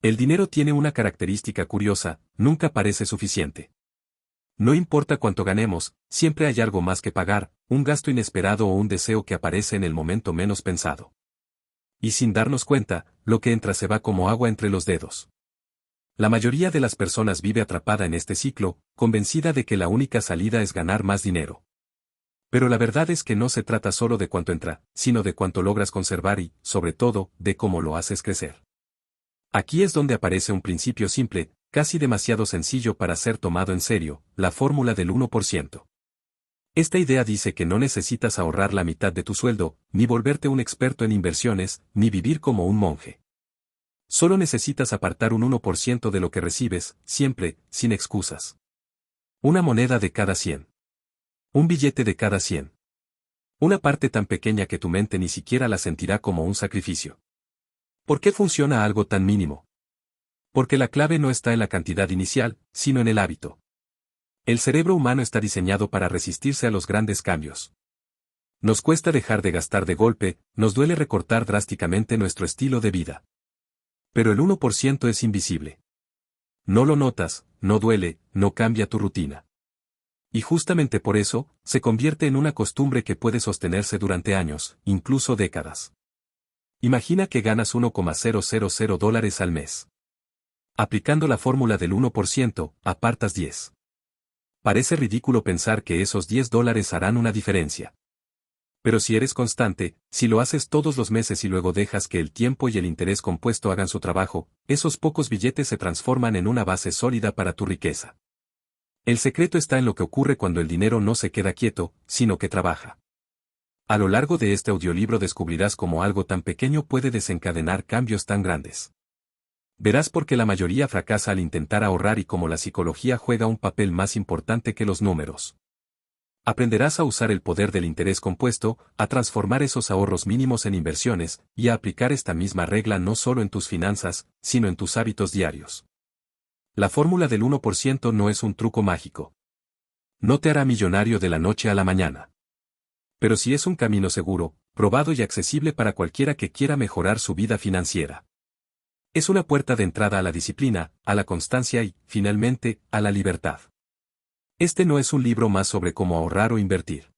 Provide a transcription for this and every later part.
El dinero tiene una característica curiosa, nunca parece suficiente. No importa cuánto ganemos, siempre hay algo más que pagar, un gasto inesperado o un deseo que aparece en el momento menos pensado. Y sin darnos cuenta, lo que entra se va como agua entre los dedos. La mayoría de las personas vive atrapada en este ciclo, convencida de que la única salida es ganar más dinero. Pero la verdad es que no se trata solo de cuánto entra, sino de cuánto logras conservar y, sobre todo, de cómo lo haces crecer. Aquí es donde aparece un principio simple, casi demasiado sencillo para ser tomado en serio, la fórmula del 1%. Esta idea dice que no necesitas ahorrar la mitad de tu sueldo, ni volverte un experto en inversiones, ni vivir como un monje. Solo necesitas apartar un 1% de lo que recibes, siempre, sin excusas. Una moneda de cada 100. Un billete de cada 100. Una parte tan pequeña que tu mente ni siquiera la sentirá como un sacrificio. ¿Por qué funciona algo tan mínimo? Porque la clave no está en la cantidad inicial, sino en el hábito. El cerebro humano está diseñado para resistirse a los grandes cambios. Nos cuesta dejar de gastar de golpe, nos duele recortar drásticamente nuestro estilo de vida. Pero el 1% es invisible. No lo notas, no duele, no cambia tu rutina. Y justamente por eso, se convierte en una costumbre que puede sostenerse durante años, incluso décadas. Imagina que ganas $1,000 al mes. Aplicando la fórmula del 1%, apartas 10. Parece ridículo pensar que esos $10 harán una diferencia. Pero si eres constante, si lo haces todos los meses y luego dejas que el tiempo y el interés compuesto hagan su trabajo, esos pocos billetes se transforman en una base sólida para tu riqueza. El secreto está en lo que ocurre cuando el dinero no se queda quieto, sino que trabaja. A lo largo de este audiolibro descubrirás cómo algo tan pequeño puede desencadenar cambios tan grandes. Verás por qué la mayoría fracasa al intentar ahorrar y cómo la psicología juega un papel más importante que los números. Aprenderás a usar el poder del interés compuesto, a transformar esos ahorros mínimos en inversiones, y a aplicar esta misma regla no solo en tus finanzas, sino en tus hábitos diarios. La fórmula del 1% no es un truco mágico. No te hará millonario de la noche a la mañana. Pero sí es un camino seguro, probado y accesible para cualquiera que quiera mejorar su vida financiera. Es una puerta de entrada a la disciplina, a la constancia y, finalmente, a la libertad. Este no es un libro más sobre cómo ahorrar o invertir.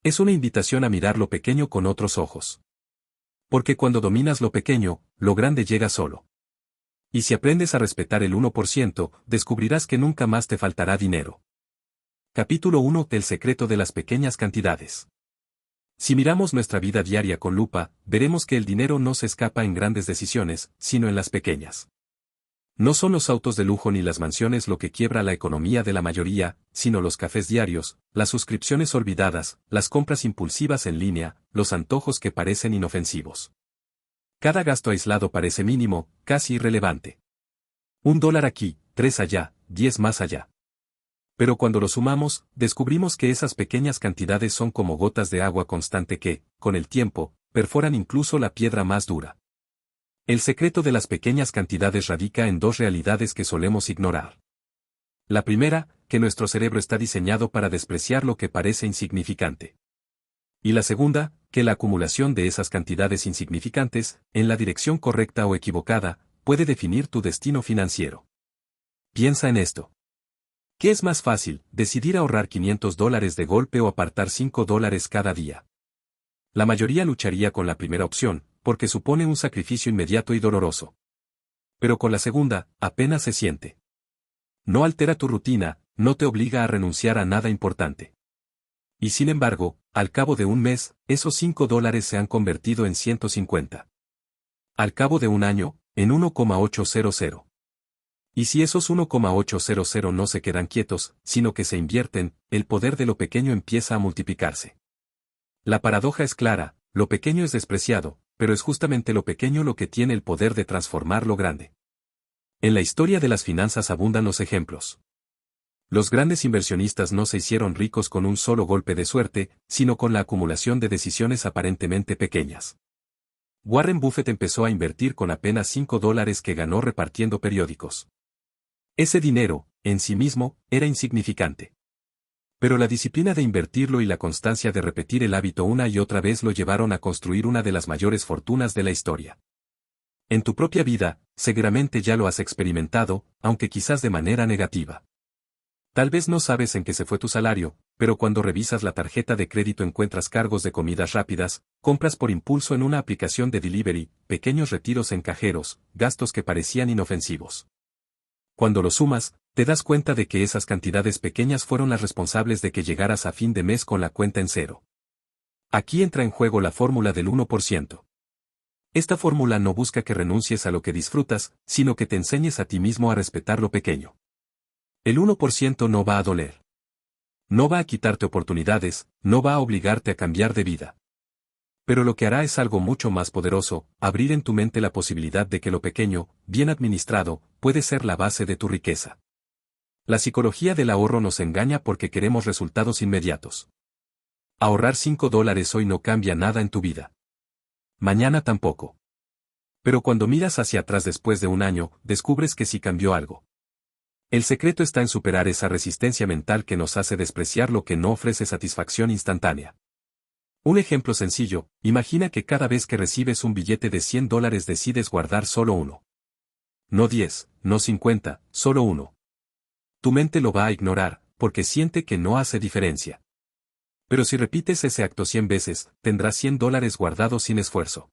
Es una invitación a mirar lo pequeño con otros ojos. Porque cuando dominas lo pequeño, lo grande llega solo. Y si aprendes a respetar el 1%, descubrirás que nunca más te faltará dinero. Capítulo 1. El secreto de las pequeñas cantidades. Si miramos nuestra vida diaria con lupa, veremos que el dinero no se escapa en grandes decisiones, sino en las pequeñas. No son los autos de lujo ni las mansiones lo que quiebra la economía de la mayoría, sino los cafés diarios, las suscripciones olvidadas, las compras impulsivas en línea, los antojos que parecen inofensivos. Cada gasto aislado parece mínimo, casi irrelevante. $1 aquí, 3 allá, 10 más allá. Pero cuando lo sumamos, descubrimos que esas pequeñas cantidades son como gotas de agua constante que, con el tiempo, perforan incluso la piedra más dura. El secreto de las pequeñas cantidades radica en dos realidades que solemos ignorar. La primera, que nuestro cerebro está diseñado para despreciar lo que parece insignificante. Y la segunda, que la acumulación de esas cantidades insignificantes, en la dirección correcta o equivocada, puede definir tu destino financiero. Piensa en esto. ¿Qué es más fácil, decidir ahorrar $500 de golpe o apartar $5 cada día? La mayoría lucharía con la primera opción, porque supone un sacrificio inmediato y doloroso. Pero con la segunda, apenas se siente. No altera tu rutina, no te obliga a renunciar a nada importante. Y sin embargo, al cabo de un mes, esos $5 se han convertido en 150. Al cabo de un año, en 1,800. Y si esos 1,800 no se quedan quietos, sino que se invierten, el poder de lo pequeño empieza a multiplicarse. La paradoja es clara, lo pequeño es despreciado, pero es justamente lo pequeño lo que tiene el poder de transformar lo grande. En la historia de las finanzas abundan los ejemplos. Los grandes inversionistas no se hicieron ricos con un solo golpe de suerte, sino con la acumulación de decisiones aparentemente pequeñas. Warren Buffett empezó a invertir con apenas $5 que ganó repartiendo periódicos. Ese dinero, en sí mismo, era insignificante. Pero la disciplina de invertirlo y la constancia de repetir el hábito una y otra vez lo llevaron a construir una de las mayores fortunas de la historia. En tu propia vida, seguramente ya lo has experimentado, aunque quizás de manera negativa. Tal vez no sabes en qué se fue tu salario, pero cuando revisas la tarjeta de crédito encuentras cargos de comidas rápidas, compras por impulso en una aplicación de delivery, pequeños retiros en cajeros, gastos que parecían inofensivos. Cuando lo sumas, te das cuenta de que esas cantidades pequeñas fueron las responsables de que llegaras a fin de mes con la cuenta en cero. Aquí entra en juego la fórmula del 1%. Esta fórmula no busca que renuncies a lo que disfrutas, sino que te enseñes a ti mismo a respetar lo pequeño. El 1% no va a doler. No va a quitarte oportunidades, no va a obligarte a cambiar de vida. Pero lo que hará es algo mucho más poderoso, abrir en tu mente la posibilidad de que lo pequeño, bien administrado, puede ser la base de tu riqueza. La psicología del ahorro nos engaña porque queremos resultados inmediatos. Ahorrar $5 hoy no cambia nada en tu vida. Mañana tampoco. Pero cuando miras hacia atrás después de un año, descubres que sí cambió algo. El secreto está en superar esa resistencia mental que nos hace despreciar lo que no ofrece satisfacción instantánea. Un ejemplo sencillo, imagina que cada vez que recibes un billete de $100 decides guardar solo uno. No 10, no 50, solo uno. Tu mente lo va a ignorar, porque siente que no hace diferencia. Pero si repites ese acto 100 veces, tendrás $100 guardados sin esfuerzo.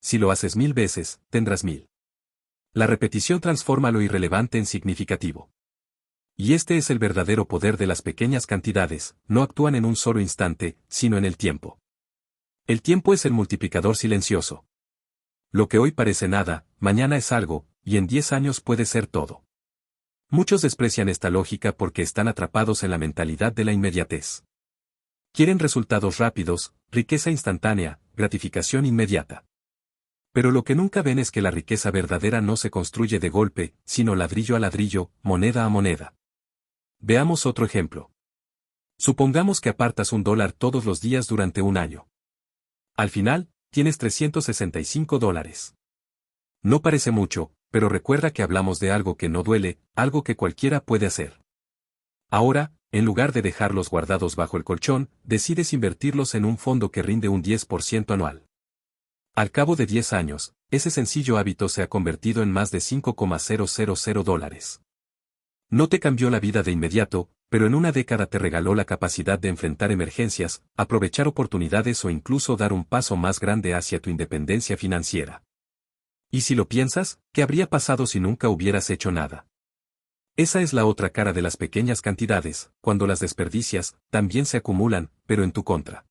Si lo haces 1000 veces, tendrás 1000. La repetición transforma lo irrelevante en significativo. Y este es el verdadero poder de las pequeñas cantidades, no actúan en un solo instante, sino en el tiempo. El tiempo es el multiplicador silencioso. Lo que hoy parece nada, mañana es algo, y en 10 años puede ser todo. Muchos desprecian esta lógica porque están atrapados en la mentalidad de la inmediatez. Quieren resultados rápidos, riqueza instantánea, gratificación inmediata. Pero lo que nunca ven es que la riqueza verdadera no se construye de golpe, sino ladrillo a ladrillo, moneda a moneda. Veamos otro ejemplo. Supongamos que apartas $1 todos los días durante un año. Al final, tienes $365. No parece mucho, pero recuerda que hablamos de algo que no duele, algo que cualquiera puede hacer. Ahora, en lugar de dejarlos guardados bajo el colchón, decides invertirlos en un fondo que rinde un 10% anual. Al cabo de 10 años, ese sencillo hábito se ha convertido en más de $5,000. No te cambió la vida de inmediato, pero en una década te regaló la capacidad de enfrentar emergencias, aprovechar oportunidades o incluso dar un paso más grande hacia tu independencia financiera. Y si lo piensas, ¿qué habría pasado si nunca hubieras hecho nada? Esa es la otra cara de las pequeñas cantidades, cuando las desperdicias, también se acumulan, pero en tu contra.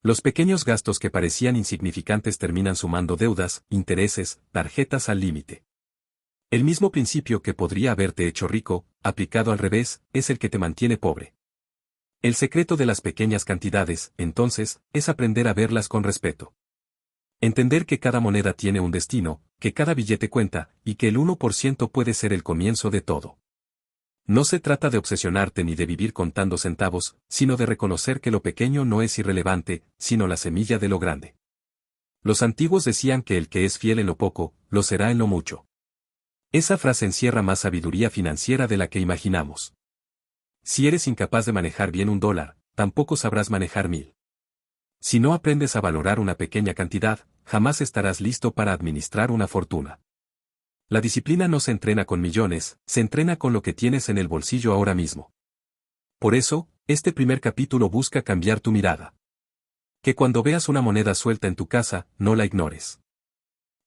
Los pequeños gastos que parecían insignificantes terminan sumando deudas, intereses, tarjetas al límite. El mismo principio que podría haberte hecho rico, aplicado al revés, es el que te mantiene pobre. El secreto de las pequeñas cantidades, entonces, es aprender a verlas con respeto. Entender que cada moneda tiene un destino, que cada billete cuenta, y que el 1% puede ser el comienzo de todo. No se trata de obsesionarte ni de vivir contando centavos, sino de reconocer que lo pequeño no es irrelevante, sino la semilla de lo grande. Los antiguos decían que el que es fiel en lo poco, lo será en lo mucho. Esa frase encierra más sabiduría financiera de la que imaginamos. Si eres incapaz de manejar bien $1, tampoco sabrás manejar 1000. Si no aprendes a valorar una pequeña cantidad, jamás estarás listo para administrar una fortuna. La disciplina no se entrena con millones, se entrena con lo que tienes en el bolsillo ahora mismo. Por eso, este primer capítulo busca cambiar tu mirada. Que cuando veas una moneda suelta en tu casa, no la ignores.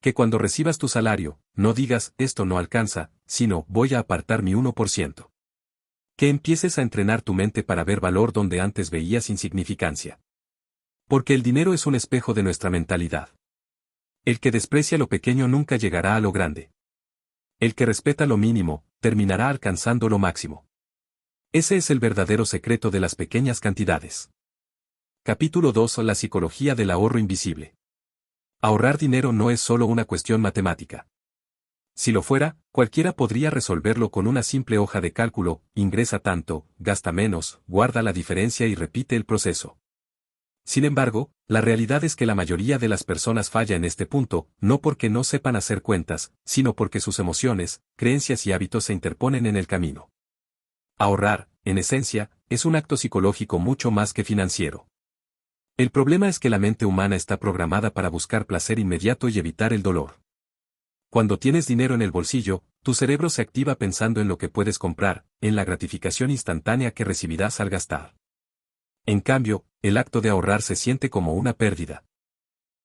Que cuando recibas tu salario, no digas, esto no alcanza, sino, voy a apartar mi 1%. Que empieces a entrenar tu mente para ver valor donde antes veías insignificancia. Porque el dinero es un espejo de nuestra mentalidad. El que desprecia lo pequeño nunca llegará a lo grande. El que respeta lo mínimo, terminará alcanzando lo máximo. Ese es el verdadero secreto de las pequeñas cantidades. Capítulo 2. La psicología del ahorro invisible. Ahorrar dinero no es solo una cuestión matemática. Si lo fuera, cualquiera podría resolverlo con una simple hoja de cálculo, ingresa tanto, gasta menos, guarda la diferencia y repite el proceso. Sin embargo, la realidad es que la mayoría de las personas falla en este punto, no porque no sepan hacer cuentas, sino porque sus emociones, creencias y hábitos se interponen en el camino. Ahorrar, en esencia, es un acto psicológico mucho más que financiero. El problema es que la mente humana está programada para buscar placer inmediato y evitar el dolor. Cuando tienes dinero en el bolsillo, tu cerebro se activa pensando en lo que puedes comprar, en la gratificación instantánea que recibirás al gastar. En cambio, el acto de ahorrar se siente como una pérdida.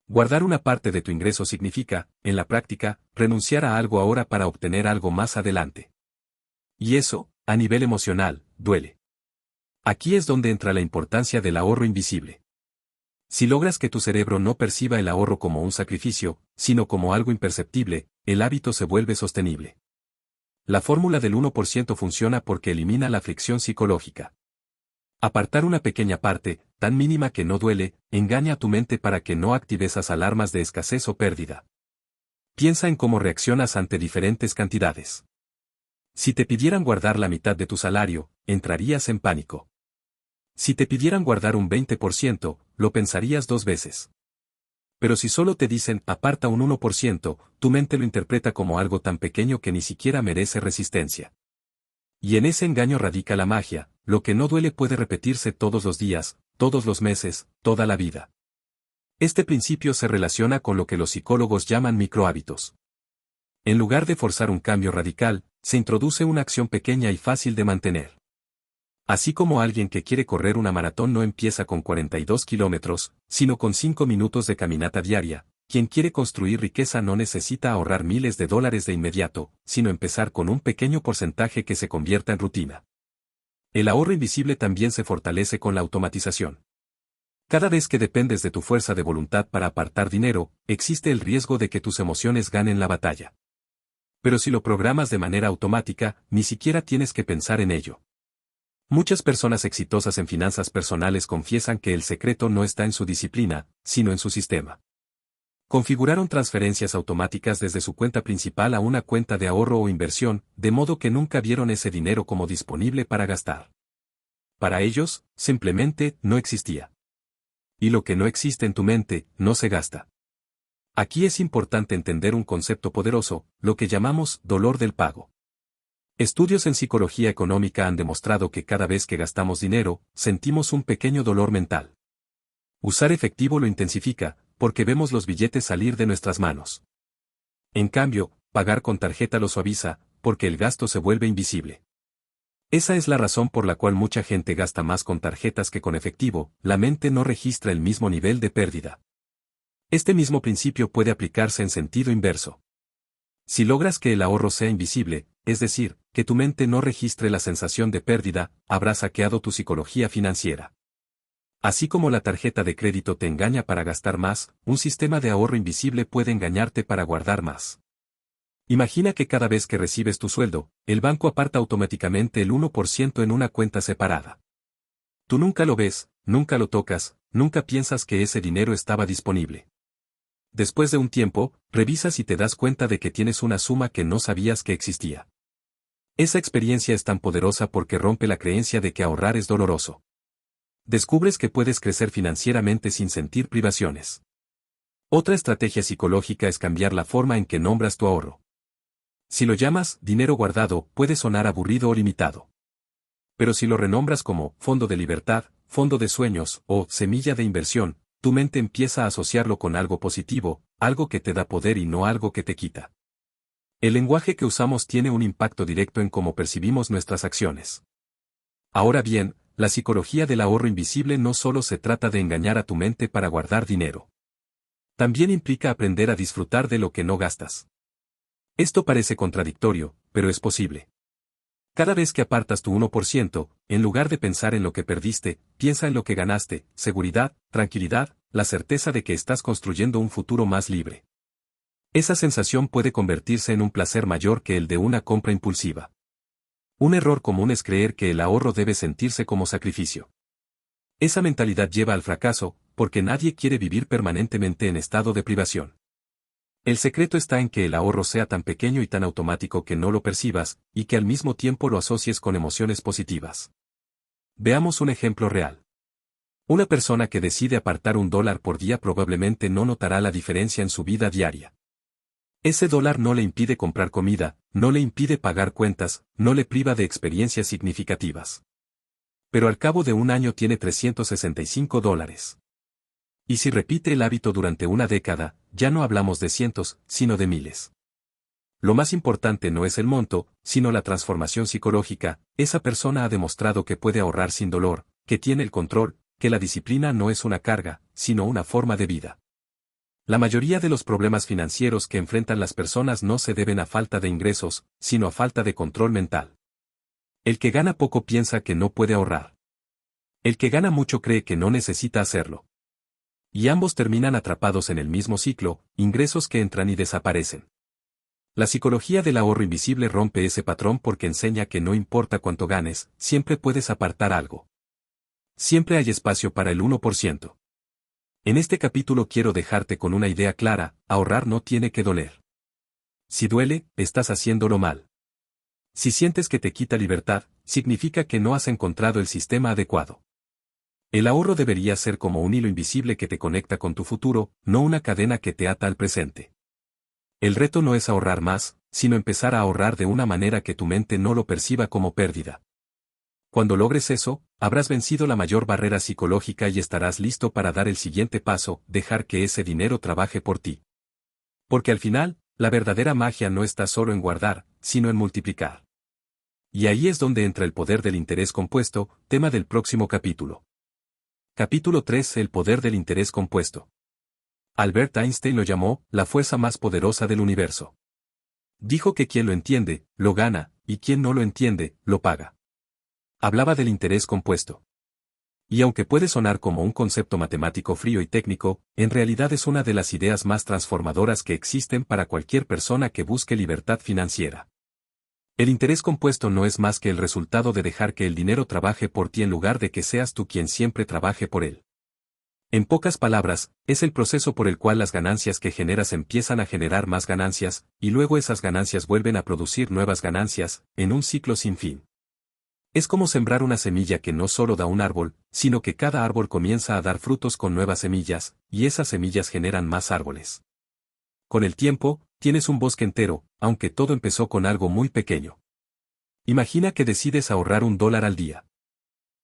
Guardar una parte de tu ingreso significa, en la práctica, renunciar a algo ahora para obtener algo más adelante. Y eso, a nivel emocional, duele. Aquí es donde entra la importancia del ahorro invisible. Si logras que tu cerebro no perciba el ahorro como un sacrificio, sino como algo imperceptible, el hábito se vuelve sostenible. La fórmula del 1% funciona porque elimina la fricción psicológica. Apartar una pequeña parte, tan mínima que no duele, engaña a tu mente para que no active esas alarmas de escasez o pérdida. Piensa en cómo reaccionas ante diferentes cantidades. Si te pidieran guardar la mitad de tu salario, entrarías en pánico. Si te pidieran guardar un 20%, lo pensarías 2 veces. Pero si solo te dicen aparta un 1%, tu mente lo interpreta como algo tan pequeño que ni siquiera merece resistencia. Y en ese engaño radica la magia, lo que no duele puede repetirse todos los días, todos los meses, toda la vida. Este principio se relaciona con lo que los psicólogos llaman microhábitos. En lugar de forzar un cambio radical, se introduce una acción pequeña y fácil de mantener. Así como alguien que quiere correr una maratón no empieza con 42 kilómetros, sino con 5 minutos de caminata diaria, quien quiere construir riqueza no necesita ahorrar miles de dólares de inmediato, sino empezar con un pequeño porcentaje que se convierta en rutina. El ahorro invisible también se fortalece con la automatización. Cada vez que dependes de tu fuerza de voluntad para apartar dinero, existe el riesgo de que tus emociones ganen la batalla. Pero si lo programas de manera automática, ni siquiera tienes que pensar en ello. Muchas personas exitosas en finanzas personales confiesan que el secreto no está en su disciplina, sino en su sistema. Configuraron transferencias automáticas desde su cuenta principal a una cuenta de ahorro o inversión, de modo que nunca vieron ese dinero como disponible para gastar. Para ellos, simplemente, no existía. Y lo que no existe en tu mente, no se gasta. Aquí es importante entender un concepto poderoso, lo que llamamos dolor del pago. Estudios en psicología económica han demostrado que cada vez que gastamos dinero, sentimos un pequeño dolor mental. Usar efectivo lo intensifica, porque vemos los billetes salir de nuestras manos. En cambio, pagar con tarjeta lo suaviza, porque el gasto se vuelve invisible. Esa es la razón por la cual mucha gente gasta más con tarjetas que con efectivo, la mente no registra el mismo nivel de pérdida. Este mismo principio puede aplicarse en sentido inverso. Si logras que el ahorro sea invisible, es decir, que tu mente no registre la sensación de pérdida, habrás hackeado tu psicología financiera. Así como la tarjeta de crédito te engaña para gastar más, un sistema de ahorro invisible puede engañarte para guardar más. Imagina que cada vez que recibes tu sueldo, el banco aparta automáticamente el 1% en una cuenta separada. Tú nunca lo ves, nunca lo tocas, nunca piensas que ese dinero estaba disponible. Después de un tiempo, revisas y te das cuenta de que tienes una suma que no sabías que existía. Esa experiencia es tan poderosa porque rompe la creencia de que ahorrar es doloroso. Descubres que puedes crecer financieramente sin sentir privaciones. Otra estrategia psicológica es cambiar la forma en que nombras tu ahorro. Si lo llamas dinero guardado, puede sonar aburrido o limitado. Pero si lo renombras como fondo de libertad, fondo de sueños o semilla de inversión, tu mente empieza a asociarlo con algo positivo, algo que te da poder y no algo que te quita. El lenguaje que usamos tiene un impacto directo en cómo percibimos nuestras acciones. Ahora bien, la psicología del ahorro invisible no solo se trata de engañar a tu mente para guardar dinero. También implica aprender a disfrutar de lo que no gastas. Esto parece contradictorio, pero es posible. Cada vez que apartas tu 1%, en lugar de pensar en lo que perdiste, piensa en lo que ganaste, seguridad, tranquilidad, la certeza de que estás construyendo un futuro más libre. Esa sensación puede convertirse en un placer mayor que el de una compra impulsiva. Un error común es creer que el ahorro debe sentirse como sacrificio. Esa mentalidad lleva al fracaso, porque nadie quiere vivir permanentemente en estado de privación. El secreto está en que el ahorro sea tan pequeño y tan automático que no lo percibas, y que al mismo tiempo lo asocies con emociones positivas. Veamos un ejemplo real. Una persona que decide apartar $1 por día probablemente no notará la diferencia en su vida diaria. Ese dólar no le impide comprar comida, no le impide pagar cuentas, no le priva de experiencias significativas. Pero al cabo de un año tiene $365. Y si repite el hábito durante una década, ya no hablamos de cientos, sino de miles. lo más importante no es el monto, sino la transformación psicológica. Esa persona ha demostrado que puede ahorrar sin dolor, que tiene el control, que la disciplina no es una carga, sino una forma de vida. La mayoría de los problemas financieros que enfrentan las personas no se deben a falta de ingresos, sino a falta de control mental. El que gana poco piensa que no puede ahorrar. El que gana mucho cree que no necesita hacerlo. Y ambos terminan atrapados en el mismo ciclo, ingresos que entran y desaparecen. La psicología del ahorro invisible rompe ese patrón porque enseña que no importa cuánto ganes, siempre puedes apartar algo. Siempre hay espacio para el 1%. En este capítulo quiero dejarte con una idea clara: ahorrar no tiene que doler. Si duele, estás haciéndolo mal. Si sientes que te quita libertad, significa que no has encontrado el sistema adecuado. El ahorro debería ser como un hilo invisible que te conecta con tu futuro, no una cadena que te ata al presente. El reto no es ahorrar más, sino empezar a ahorrar de una manera que tu mente no lo perciba como pérdida. Cuando logres eso, habrás vencido la mayor barrera psicológica y estarás listo para dar el siguiente paso: dejar que ese dinero trabaje por ti. Porque al final, la verdadera magia no está solo en guardar, sino en multiplicar. Y ahí es donde entra el poder del interés compuesto, tema del próximo capítulo. Capítulo 3: El poder del interés compuesto. Albert Einstein lo llamó la fuerza más poderosa del universo. Dijo que quien lo entiende, lo gana, y quien no lo entiende, lo paga. Hablaba del interés compuesto. Y aunque puede sonar como un concepto matemático frío y técnico, en realidad es una de las ideas más transformadoras que existen para cualquier persona que busque libertad financiera. El interés compuesto no es más que el resultado de dejar que el dinero trabaje por ti en lugar de que seas tú quien siempre trabaje por él. En pocas palabras, es el proceso por el cual las ganancias que generas empiezan a generar más ganancias, y luego esas ganancias vuelven a producir nuevas ganancias, en un ciclo sin fin. Es como sembrar una semilla que no solo da un árbol, sino que cada árbol comienza a dar frutos con nuevas semillas, y esas semillas generan más árboles. Con el tiempo, tienes un bosque entero, aunque todo empezó con algo muy pequeño. Imagina que decides ahorrar $1 al día.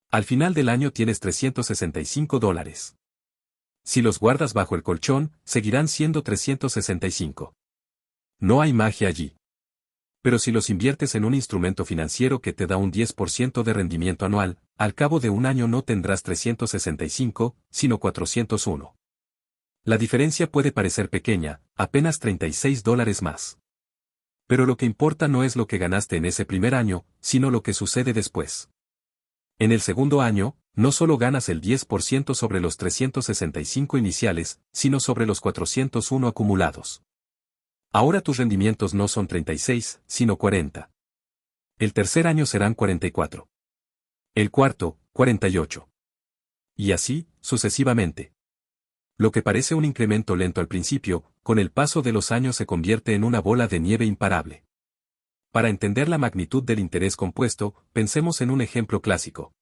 Al final del año tienes $365. Si los guardas bajo el colchón, seguirán siendo 365. No hay magia allí. Pero si los inviertes en un instrumento financiero que te da un 10% de rendimiento anual, al cabo de un año no tendrás 365, sino 401. La diferencia puede parecer pequeña, apenas $36 más. Pero lo que importa no es lo que ganaste en ese primer año, sino lo que sucede después. En el segundo año, no solo ganas el 10% sobre los 365 iniciales, sino sobre los 401 acumulados. Ahora tus rendimientos no son 36, sino 40. El tercer año serán 44. El cuarto, 48. Y así, sucesivamente. Lo que parece un incremento lento al principio, con el paso de los años se convierte en una bola de nieve imparable. Para entender la magnitud del interés compuesto, pensemos en un ejemplo clásico.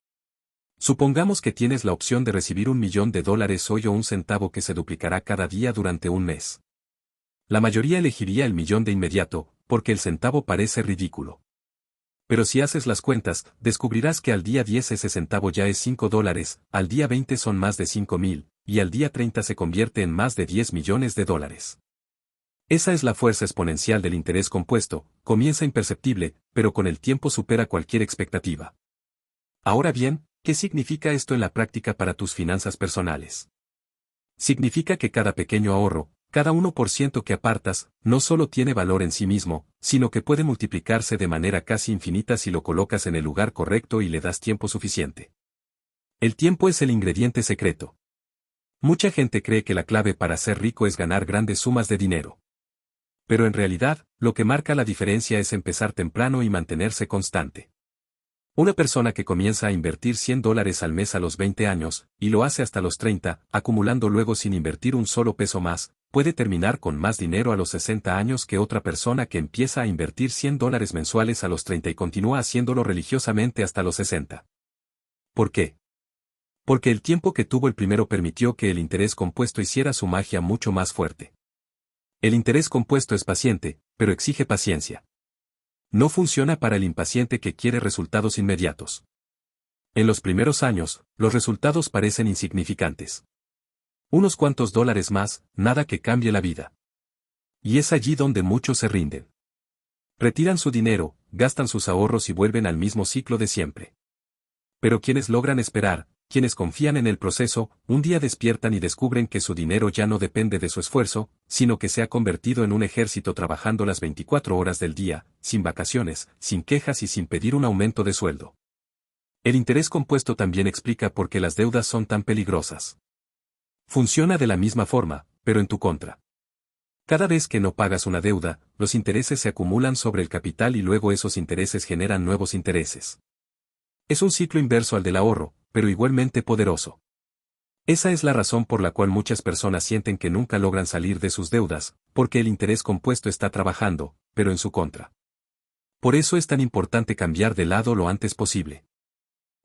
Supongamos que tienes la opción de recibir $1.000.000 hoy o un centavo que se duplicará cada día durante un mes. La mayoría elegiría el millón de inmediato, porque el centavo parece ridículo. Pero si haces las cuentas, descubrirás que al día 10 ese centavo ya es $5, al día 20 son más de 5.000, y al día 30 se convierte en más de $10 millones. Esa es la fuerza exponencial del interés compuesto, comienza imperceptible, pero con el tiempo supera cualquier expectativa. Ahora bien, ¿qué significa esto en la práctica para tus finanzas personales? Significa que cada pequeño ahorro, cada 1% que apartas, no solo tiene valor en sí mismo, sino que puede multiplicarse de manera casi infinita si lo colocas en el lugar correcto y le das tiempo suficiente. El tiempo es el ingrediente secreto. Mucha gente cree que la clave para ser rico es ganar grandes sumas de dinero. Pero en realidad, lo que marca la diferencia es empezar temprano y mantenerse constante. Una persona que comienza a invertir $100 al mes a los 20 años, y lo hace hasta los 30, acumulando luego sin invertir un solo peso más, puede terminar con más dinero a los 60 años que otra persona que empieza a invertir $100 mensuales a los 30 y continúa haciéndolo religiosamente hasta los 60. ¿Por qué? Porque el tiempo que tuvo el primero permitió que el interés compuesto hiciera su magia mucho más fuerte. El interés compuesto es paciente, pero exige paciencia. No funciona para el impaciente que quiere resultados inmediatos. En los primeros años, los resultados parecen insignificantes. Unos cuantos dólares más, nada que cambie la vida. Y es allí donde muchos se rinden. Retiran su dinero, gastan sus ahorros y vuelven al mismo ciclo de siempre. Pero quienes logran esperar, quienes confían en el proceso, un día despiertan y descubren que su dinero ya no depende de su esfuerzo, sino que se ha convertido en un ejército trabajando las 24 horas del día, sin vacaciones, sin quejas y sin pedir un aumento de sueldo. El interés compuesto también explica por qué las deudas son tan peligrosas. Funciona de la misma forma, pero en tu contra. Cada vez que no pagas una deuda, los intereses se acumulan sobre el capital y luego esos intereses generan nuevos intereses. Es un ciclo inverso al del ahorro, pero igualmente poderoso. Esa es la razón por la cual muchas personas sienten que nunca logran salir de sus deudas, porque el interés compuesto está trabajando, pero en su contra. Por eso es tan importante cambiar de lado lo antes posible.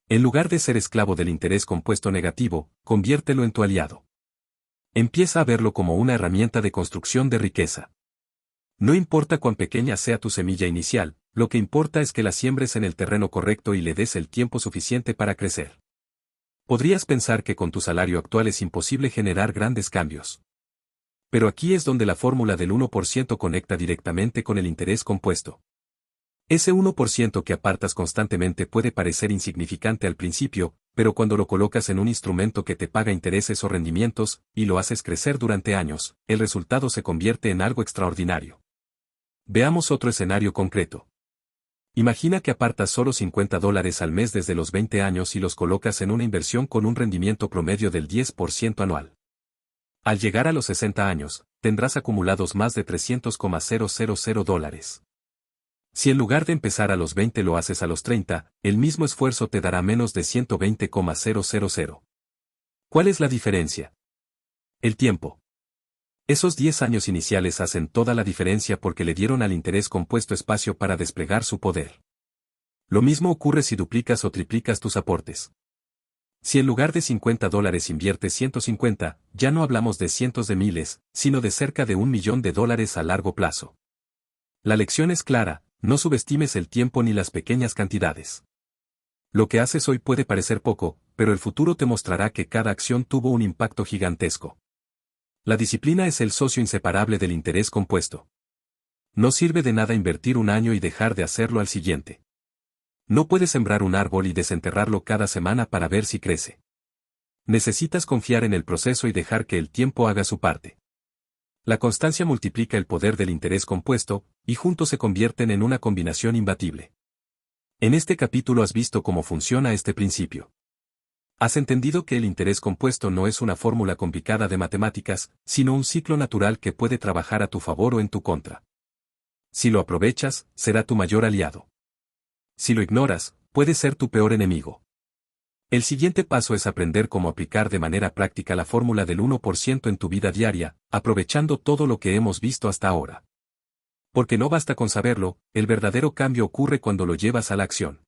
En lugar de ser esclavo del interés compuesto negativo, conviértelo en tu aliado. Empieza a verlo como una herramienta de construcción de riqueza. No importa cuán pequeña sea tu semilla inicial, lo que importa es que la siembres en el terreno correcto y le des el tiempo suficiente para crecer. Podrías pensar que con tu salario actual es imposible generar grandes cambios. Pero aquí es donde la fórmula del 1% conecta directamente con el interés compuesto. Ese 1% que apartas constantemente puede parecer insignificante al principio, pero cuando lo colocas en un instrumento que te paga intereses o rendimientos, y lo haces crecer durante años, el resultado se convierte en algo extraordinario. Veamos otro escenario concreto. Imagina que apartas solo $50 al mes desde los 20 años y los colocas en una inversión con un rendimiento promedio del 10% anual. Al llegar a los 60 años, tendrás acumulados más de $300,000. Si en lugar de empezar a los 20 lo haces a los 30, el mismo esfuerzo te dará menos de $120,000. ¿Cuál es la diferencia? El tiempo. Esos 10 años iniciales hacen toda la diferencia porque le dieron al interés compuesto espacio para desplegar su poder. Lo mismo ocurre si duplicas o triplicas tus aportes. Si en lugar de $50 inviertes 150, ya no hablamos de cientos de miles, sino de cerca de $1 millón a largo plazo. La lección es clara, no subestimes el tiempo ni las pequeñas cantidades. Lo que haces hoy puede parecer poco, pero el futuro te mostrará que cada acción tuvo un impacto gigantesco. La disciplina es el socio inseparable del interés compuesto. No sirve de nada invertir un año y dejar de hacerlo al siguiente. No puedes sembrar un árbol y desenterrarlo cada semana para ver si crece. Necesitas confiar en el proceso y dejar que el tiempo haga su parte. La constancia multiplica el poder del interés compuesto, y juntos se convierten en una combinación imbatible. En este capítulo has visto cómo funciona este principio. Has entendido que el interés compuesto no es una fórmula complicada de matemáticas, sino un ciclo natural que puede trabajar a tu favor o en tu contra. Si lo aprovechas, será tu mayor aliado. Si lo ignoras, puede ser tu peor enemigo. El siguiente paso es aprender cómo aplicar de manera práctica la fórmula del 1% en tu vida diaria, aprovechando todo lo que hemos visto hasta ahora. Porque no basta con saberlo, el verdadero cambio ocurre cuando lo llevas a la acción.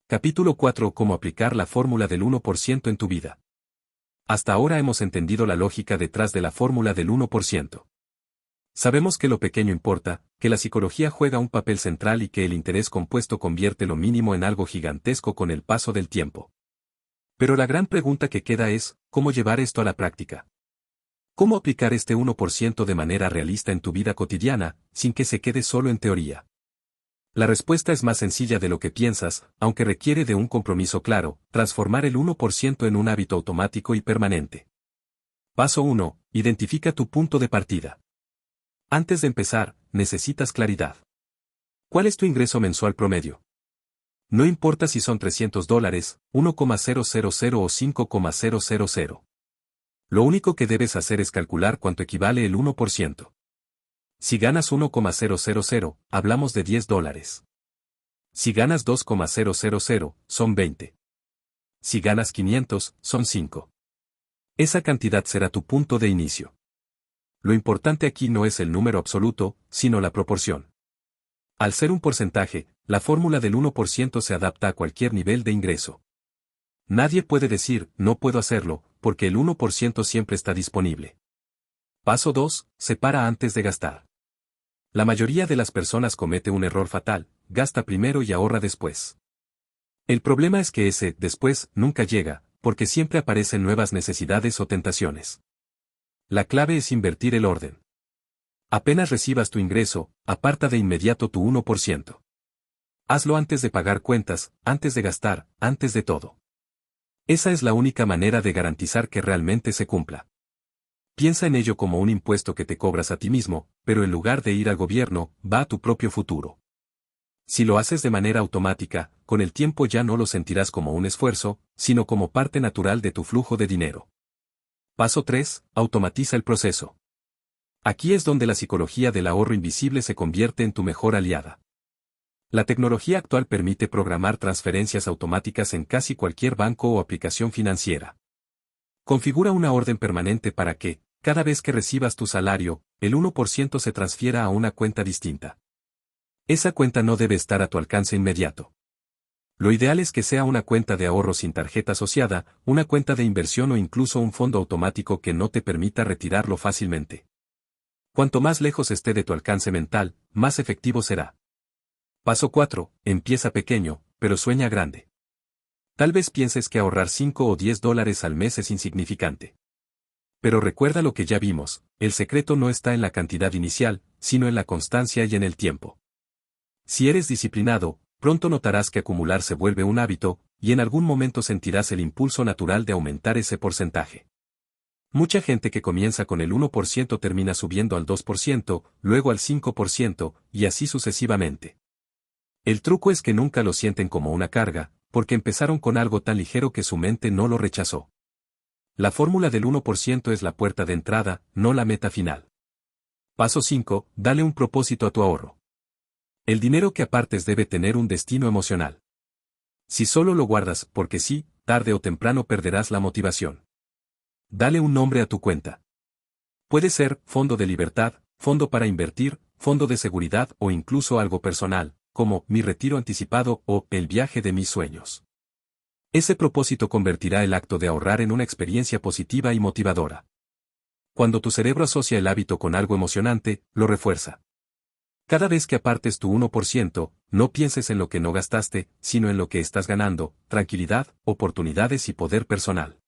Capítulo 4. Cómo aplicar la fórmula del 1% en tu vida. Hasta ahora hemos entendido la lógica detrás de la fórmula del 1%. Sabemos que lo pequeño importa, que la psicología juega un papel central y que el interés compuesto convierte lo mínimo en algo gigantesco con el paso del tiempo. Pero la gran pregunta que queda es, ¿cómo llevar esto a la práctica? ¿Cómo aplicar este 1% de manera realista en tu vida cotidiana, sin que se quede solo en teoría? La respuesta es más sencilla de lo que piensas, aunque requiere de un compromiso claro, transformar el 1% en un hábito automático y permanente. Paso 1. Identifica tu punto de partida. Antes de empezar, necesitas claridad. ¿Cuál es tu ingreso mensual promedio? No importa si son $300, 1,000 o 5,000. Lo único que debes hacer es calcular cuánto equivale el 1%. Si ganas 1,000, hablamos de $10. Si ganas 2,000, son 20. Si ganas 500, son 5. Esa cantidad será tu punto de inicio. Lo importante aquí no es el número absoluto, sino la proporción. Al ser un porcentaje, la fórmula del 1% se adapta a cualquier nivel de ingreso. Nadie puede decir, no puedo hacerlo, porque el 1% siempre está disponible. Paso 2. Separa antes de gastar. La mayoría de las personas comete un error fatal, gasta primero y ahorra después. El problema es que ese después nunca llega, porque siempre aparecen nuevas necesidades o tentaciones. La clave es invertir el orden. Apenas recibas tu ingreso, aparta de inmediato tu 1%. Hazlo antes de pagar cuentas, antes de gastar, antes de todo. Esa es la única manera de garantizar que realmente se cumpla. Piensa en ello como un impuesto que te cobras a ti mismo, pero en lugar de ir al gobierno, va a tu propio futuro. Si lo haces de manera automática, con el tiempo ya no lo sentirás como un esfuerzo, sino como parte natural de tu flujo de dinero. Paso 3. Automatiza el proceso. Aquí es donde la psicología del ahorro invisible se convierte en tu mejor aliada. La tecnología actual permite programar transferencias automáticas en casi cualquier banco o aplicación financiera. Configura una orden permanente para que, cada vez que recibas tu salario, el 1% se transfiera a una cuenta distinta. Esa cuenta no debe estar a tu alcance inmediato. Lo ideal es que sea una cuenta de ahorro sin tarjeta asociada, una cuenta de inversión o incluso un fondo automático que no te permita retirarlo fácilmente. Cuanto más lejos esté de tu alcance mental, más efectivo será. Paso 4. Empieza pequeño, pero sueña grande. Tal vez pienses que ahorrar 5 o 10 dólares al mes es insignificante. Pero recuerda lo que ya vimos, el secreto no está en la cantidad inicial, sino en la constancia y en el tiempo. Si eres disciplinado, pronto notarás que acumular se vuelve un hábito, y en algún momento sentirás el impulso natural de aumentar ese porcentaje. Mucha gente que comienza con el 1% termina subiendo al 2%, luego al 5%, y así sucesivamente. El truco es que nunca lo sienten como una carga, porque empezaron con algo tan ligero que su mente no lo rechazó. La fórmula del 1% es la puerta de entrada, no la meta final. Paso 5. Dale un propósito a tu ahorro. El dinero que apartes debe tener un destino emocional. Si solo lo guardas porque sí, tarde o temprano perderás la motivación. Dale un nombre a tu cuenta. Puede ser fondo de libertad, fondo para invertir, fondo de seguridad o incluso algo personal, como mi retiro anticipado o el viaje de mis sueños. Ese propósito convertirá el acto de ahorrar en una experiencia positiva y motivadora. Cuando tu cerebro asocia el hábito con algo emocionante, lo refuerza. Cada vez que apartes tu 1%, no pienses en lo que no gastaste, sino en lo que estás ganando, tranquilidad, oportunidades y poder personal.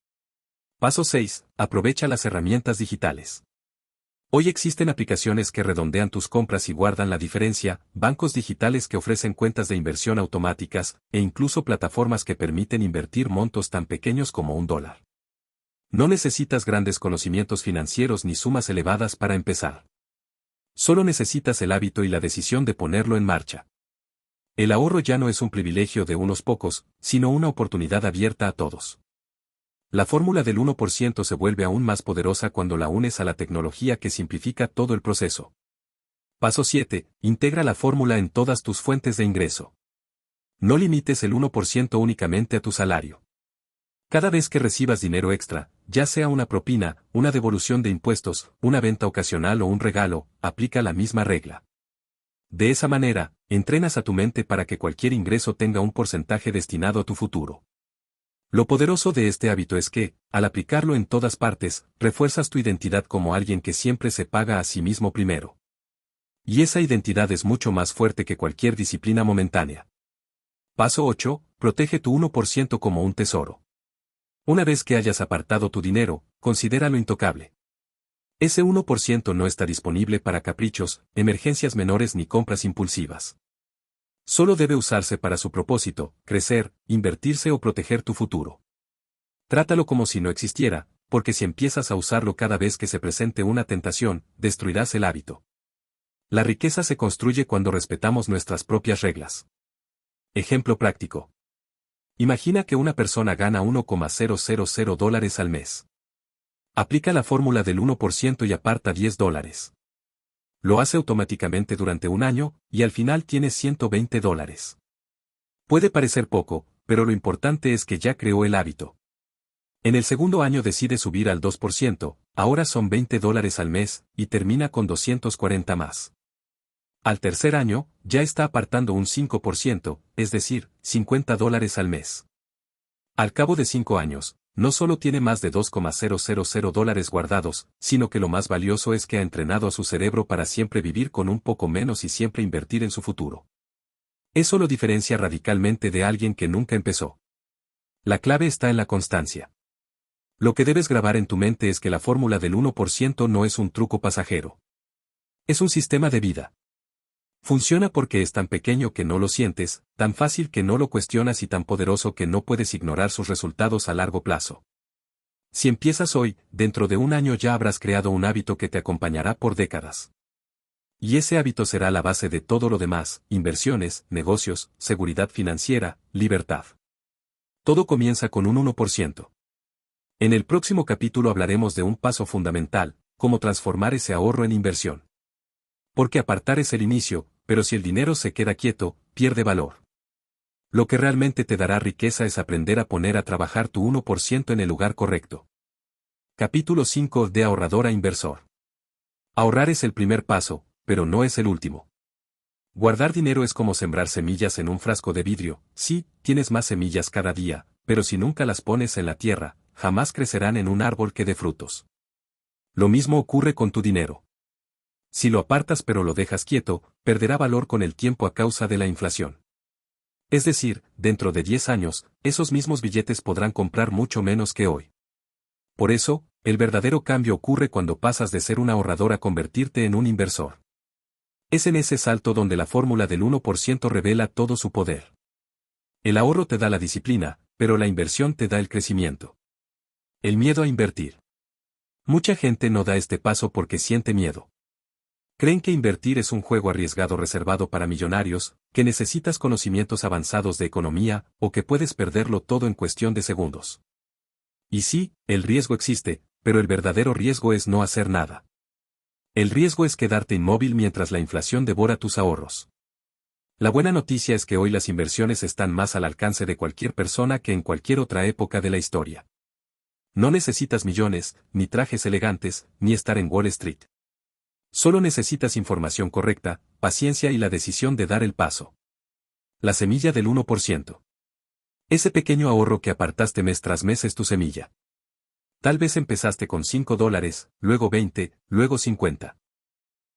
Paso 6. Aprovecha las herramientas digitales. Hoy existen aplicaciones que redondean tus compras y guardan la diferencia, bancos digitales que ofrecen cuentas de inversión automáticas, e incluso plataformas que permiten invertir montos tan pequeños como $1. No necesitas grandes conocimientos financieros ni sumas elevadas para empezar. Solo necesitas el hábito y la decisión de ponerlo en marcha. El ahorro ya no es un privilegio de unos pocos, sino una oportunidad abierta a todos. La fórmula del 1% se vuelve aún más poderosa cuando la unes a la tecnología que simplifica todo el proceso. Paso 7. Integra la fórmula en todas tus fuentes de ingreso. No limites el 1% únicamente a tu salario. Cada vez que recibas dinero extra, ya sea una propina, una devolución de impuestos, una venta ocasional o un regalo, aplica la misma regla. De esa manera, entrenas a tu mente para que cualquier ingreso tenga un porcentaje destinado a tu futuro. Lo poderoso de este hábito es que, al aplicarlo en todas partes, refuerzas tu identidad como alguien que siempre se paga a sí mismo primero. Y esa identidad es mucho más fuerte que cualquier disciplina momentánea. Paso 8. Protege tu 1% como un tesoro. Una vez que hayas apartado tu dinero, considéralo intocable. Ese 1% no está disponible para caprichos, emergencias menores ni compras impulsivas. Solo debe usarse para su propósito, crecer, invertirse o proteger tu futuro. Trátalo como si no existiera, porque si empiezas a usarlo cada vez que se presente una tentación, destruirás el hábito. La riqueza se construye cuando respetamos nuestras propias reglas. Ejemplo práctico. Imagina que una persona gana $1,000 al mes. Aplica la fórmula del 1% y aparta $10. Lo hace automáticamente durante un año, y al final tienes $120. Puede parecer poco, pero lo importante es que ya creó el hábito. En el segundo año decide subir al 2%, ahora son $20 al mes, y termina con 240 más. Al tercer año, ya está apartando un 5%, es decir, $50 al mes. Al cabo de 5 años, no solo tiene más de $2,000 guardados, sino que lo más valioso es que ha entrenado a su cerebro para siempre vivir con un poco menos y siempre invertir en su futuro. Eso lo diferencia radicalmente de alguien que nunca empezó. La clave está en la constancia. Lo que debes grabar en tu mente es que la fórmula del 1% no es un truco pasajero. Es un sistema de vida. Funciona porque es tan pequeño que no lo sientes, tan fácil que no lo cuestionas y tan poderoso que no puedes ignorar sus resultados a largo plazo. Si empiezas hoy, dentro de un año ya habrás creado un hábito que te acompañará por décadas. Y ese hábito será la base de todo lo demás: inversiones, negocios, seguridad financiera, libertad. Todo comienza con un 1%. En el próximo capítulo hablaremos de un paso fundamental: cómo transformar ese ahorro en inversión. Porque apartar es el inicio, pero si el dinero se queda quieto, pierde valor. Lo que realmente te dará riqueza es aprender a poner a trabajar tu 1% en el lugar correcto. Capítulo 5 de ahorrador a inversor. Ahorrar es el primer paso, pero no es el último. Guardar dinero es como sembrar semillas en un frasco de vidrio. Sí, tienes más semillas cada día, pero si nunca las pones en la tierra, jamás crecerán en un árbol que dé frutos. Lo mismo ocurre con tu dinero. Si lo apartas pero lo dejas quieto, perderá valor con el tiempo a causa de la inflación. Es decir, dentro de 10 años, esos mismos billetes podrán comprar mucho menos que hoy. Por eso, el verdadero cambio ocurre cuando pasas de ser un ahorrador a convertirte en un inversor. Es en ese salto donde la fórmula del 1% revela todo su poder. El ahorro te da la disciplina, pero la inversión te da el crecimiento. El miedo a invertir. Mucha gente no da este paso porque siente miedo. Creen que invertir es un juego arriesgado reservado para millonarios, que necesitas conocimientos avanzados de economía, o que puedes perderlo todo en cuestión de segundos. Y sí, el riesgo existe, pero el verdadero riesgo es no hacer nada. El riesgo es quedarte inmóvil mientras la inflación devora tus ahorros. La buena noticia es que hoy las inversiones están más al alcance de cualquier persona que en cualquier otra época de la historia. No necesitas millones, ni trajes elegantes, ni estar en Wall Street. Solo necesitas información correcta, paciencia y la decisión de dar el paso. La semilla del 1%. Ese pequeño ahorro que apartaste mes tras mes es tu semilla. Tal vez empezaste con $5, luego 20, luego 50.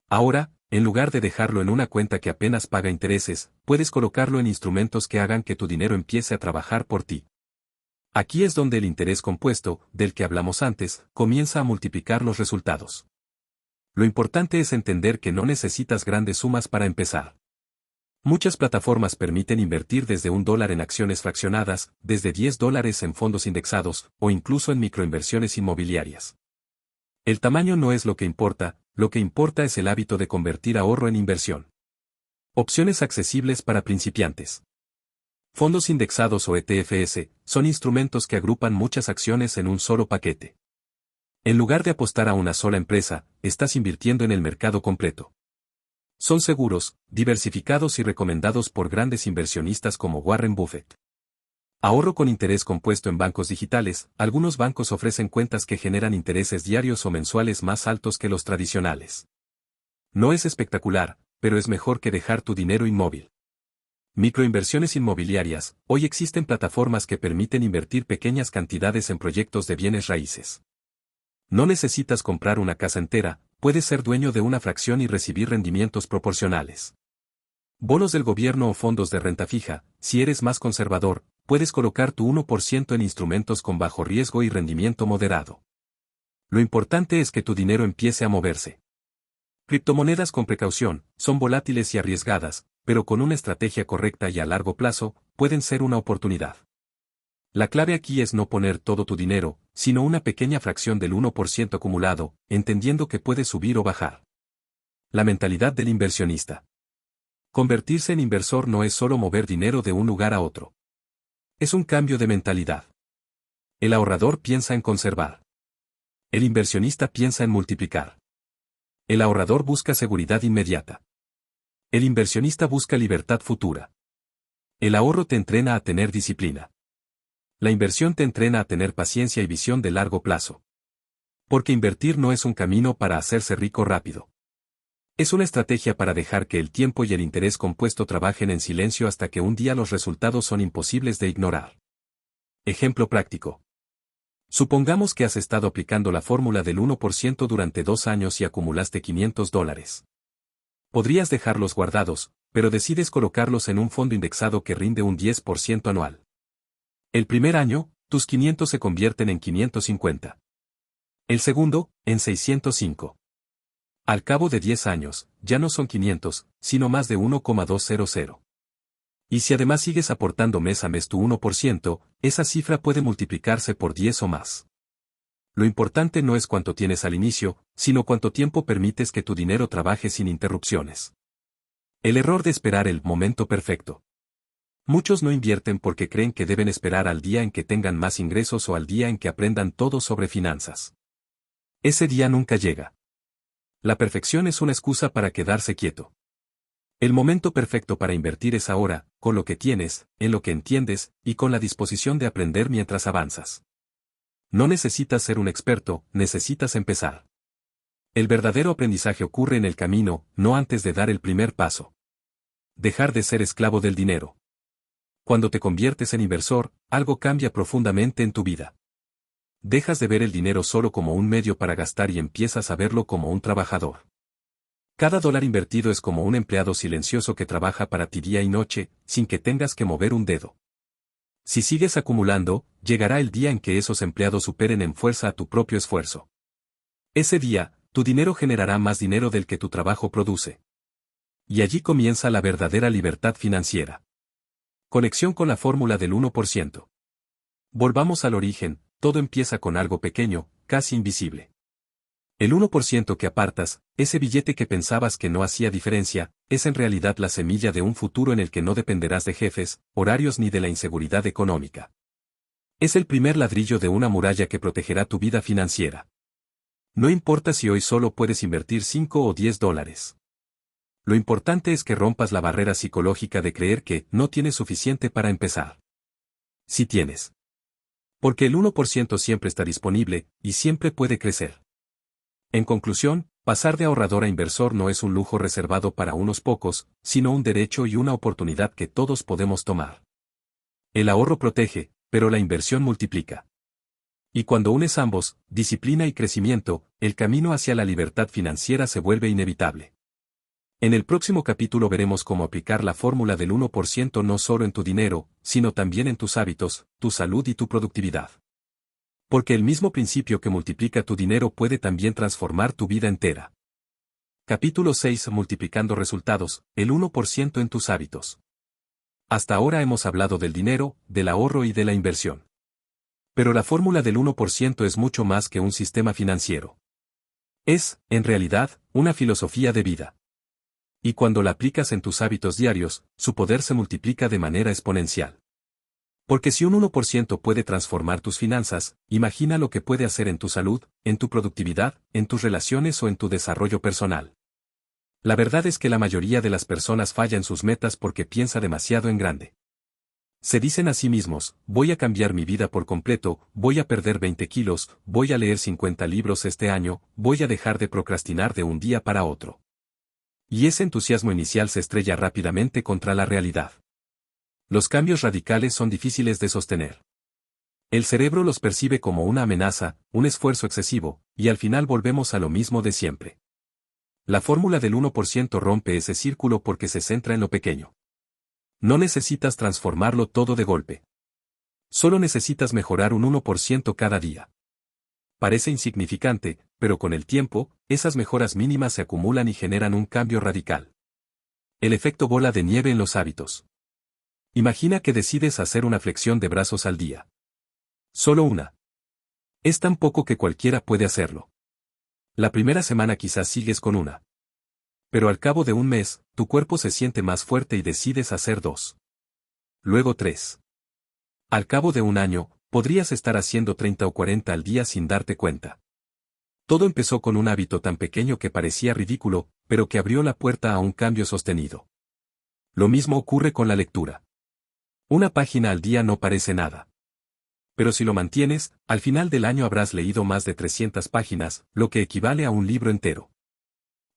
Ahora, en lugar de dejarlo en una cuenta que apenas paga intereses, puedes colocarlo en instrumentos que hagan que tu dinero empiece a trabajar por ti. Aquí es donde el interés compuesto, del que hablamos antes, comienza a multiplicar los resultados. Lo importante es entender que no necesitas grandes sumas para empezar. Muchas plataformas permiten invertir desde $1 en acciones fraccionadas, desde $10 en fondos indexados, o incluso en microinversiones inmobiliarias. El tamaño no es lo que importa es el hábito de convertir ahorro en inversión. Opciones accesibles para principiantes. Fondos indexados o ETFs son instrumentos que agrupan muchas acciones en un solo paquete. En lugar de apostar a una sola empresa, estás invirtiendo en el mercado completo. Son seguros, diversificados y recomendados por grandes inversionistas como Warren Buffett. Ahorro con interés compuesto en bancos digitales. Algunos bancos ofrecen cuentas que generan intereses diarios o mensuales más altos que los tradicionales. No es espectacular, pero es mejor que dejar tu dinero inmóvil. Microinversiones inmobiliarias. Hoy existen plataformas que permiten invertir pequeñas cantidades en proyectos de bienes raíces. No necesitas comprar una casa entera, puedes ser dueño de una fracción y recibir rendimientos proporcionales. Bonos del gobierno o fondos de renta fija. Si eres más conservador, puedes colocar tu 1% en instrumentos con bajo riesgo y rendimiento moderado. Lo importante es que tu dinero empiece a moverse. Criptomonedas con precaución, son volátiles y arriesgadas, pero con una estrategia correcta y a largo plazo, pueden ser una oportunidad. La clave aquí es no poner todo tu dinero, sino una pequeña fracción del 1% acumulado, entendiendo que puede subir o bajar. La mentalidad del inversionista. Convertirse en inversor no es solo mover dinero de un lugar a otro. Es un cambio de mentalidad. El ahorrador piensa en conservar. El inversionista piensa en multiplicar. El ahorrador busca seguridad inmediata. El inversionista busca libertad futura. El ahorro te entrena a tener disciplina. La inversión te entrena a tener paciencia y visión de largo plazo. Porque invertir no es un camino para hacerse rico rápido. Es una estrategia para dejar que el tiempo y el interés compuesto trabajen en silencio hasta que un día los resultados son imposibles de ignorar. Ejemplo práctico. Supongamos que has estado aplicando la fórmula del 1% durante 2 años y acumulaste $500. Podrías dejarlos guardados, pero decides colocarlos en un fondo indexado que rinde un 10% anual. El primer año, tus 500 se convierten en 550. El segundo, en 605. Al cabo de 10 años, ya no son 500, sino más de 1,200. Y si además sigues aportando mes a mes tu 1%, esa cifra puede multiplicarse por 10 o más. Lo importante no es cuánto tienes al inicio, sino cuánto tiempo permites que tu dinero trabaje sin interrupciones. El error de esperar el momento perfecto. Muchos no invierten porque creen que deben esperar al día en que tengan más ingresos o al día en que aprendan todo sobre finanzas. Ese día nunca llega. La perfección es una excusa para quedarse quieto. El momento perfecto para invertir es ahora, con lo que tienes, en lo que entiendes, y con la disposición de aprender mientras avanzas. No necesitas ser un experto, necesitas empezar. El verdadero aprendizaje ocurre en el camino, no antes de dar el primer paso. Dejar de ser esclavo del dinero. Cuando te conviertes en inversor, algo cambia profundamente en tu vida. Dejas de ver el dinero solo como un medio para gastar y empiezas a verlo como un trabajador. Cada dólar invertido es como un empleado silencioso que trabaja para ti día y noche, sin que tengas que mover un dedo. Si sigues acumulando, llegará el día en que esos empleados superen en fuerza a tu propio esfuerzo. Ese día, tu dinero generará más dinero del que tu trabajo produce. Y allí comienza la verdadera libertad financiera. Conexión con la fórmula del 1%. Volvamos al origen, todo empieza con algo pequeño, casi invisible. El 1% que apartas, ese billete que pensabas que no hacía diferencia, es en realidad la semilla de un futuro en el que no dependerás de jefes, horarios ni de la inseguridad económica. Es el primer ladrillo de una muralla que protegerá tu vida financiera. No importa si hoy solo puedes invertir 5 o 10 dólares. Lo importante es que rompas la barrera psicológica de creer que no tienes suficiente para empezar. Si tienes. Porque el 1% siempre está disponible, y siempre puede crecer. En conclusión, pasar de ahorrador a inversor no es un lujo reservado para unos pocos, sino un derecho y una oportunidad que todos podemos tomar. El ahorro protege, pero la inversión multiplica. Y cuando unes ambos, disciplina y crecimiento, el camino hacia la libertad financiera se vuelve inevitable. En el próximo capítulo veremos cómo aplicar la fórmula del 1% no solo en tu dinero, sino también en tus hábitos, tu salud y tu productividad. Porque el mismo principio que multiplica tu dinero puede también transformar tu vida entera. Capítulo 6. Multiplicando resultados, el 1% en tus hábitos. Hasta ahora hemos hablado del dinero, del ahorro y de la inversión. Pero la fórmula del 1% es mucho más que un sistema financiero. Es, en realidad, una filosofía de vida. Y cuando la aplicas en tus hábitos diarios, su poder se multiplica de manera exponencial. Porque si un 1% puede transformar tus finanzas, imagina lo que puede hacer en tu salud, en tu productividad, en tus relaciones o en tu desarrollo personal. La verdad es que la mayoría de las personas falla en sus metas porque piensa demasiado en grande. Se dicen a sí mismos, voy a cambiar mi vida por completo, voy a perder 20 kilos, voy a leer 50 libros este año, voy a dejar de procrastinar de un día para otro. Y ese entusiasmo inicial se estrella rápidamente contra la realidad. Los cambios radicales son difíciles de sostener. El cerebro los percibe como una amenaza, un esfuerzo excesivo, y al final volvemos a lo mismo de siempre. La fórmula del 1% rompe ese círculo porque se centra en lo pequeño. No necesitas transformarlo todo de golpe. Solo necesitas mejorar un 1% cada día. Parece insignificante, pero con el tiempo, esas mejoras mínimas se acumulan y generan un cambio radical. El efecto bola de nieve en los hábitos. Imagina que decides hacer una flexión de brazos al día. Solo una. Es tan poco que cualquiera puede hacerlo. La primera semana quizás sigues con una. Pero al cabo de un mes, tu cuerpo se siente más fuerte y decides hacer 2. Luego 3. Al cabo de un año, podrías estar haciendo 30 o 40 al día sin darte cuenta. Todo empezó con un hábito tan pequeño que parecía ridículo, pero que abrió la puerta a un cambio sostenido. Lo mismo ocurre con la lectura. Una página al día no parece nada. Pero si lo mantienes, al final del año habrás leído más de 300 páginas, lo que equivale a un libro entero.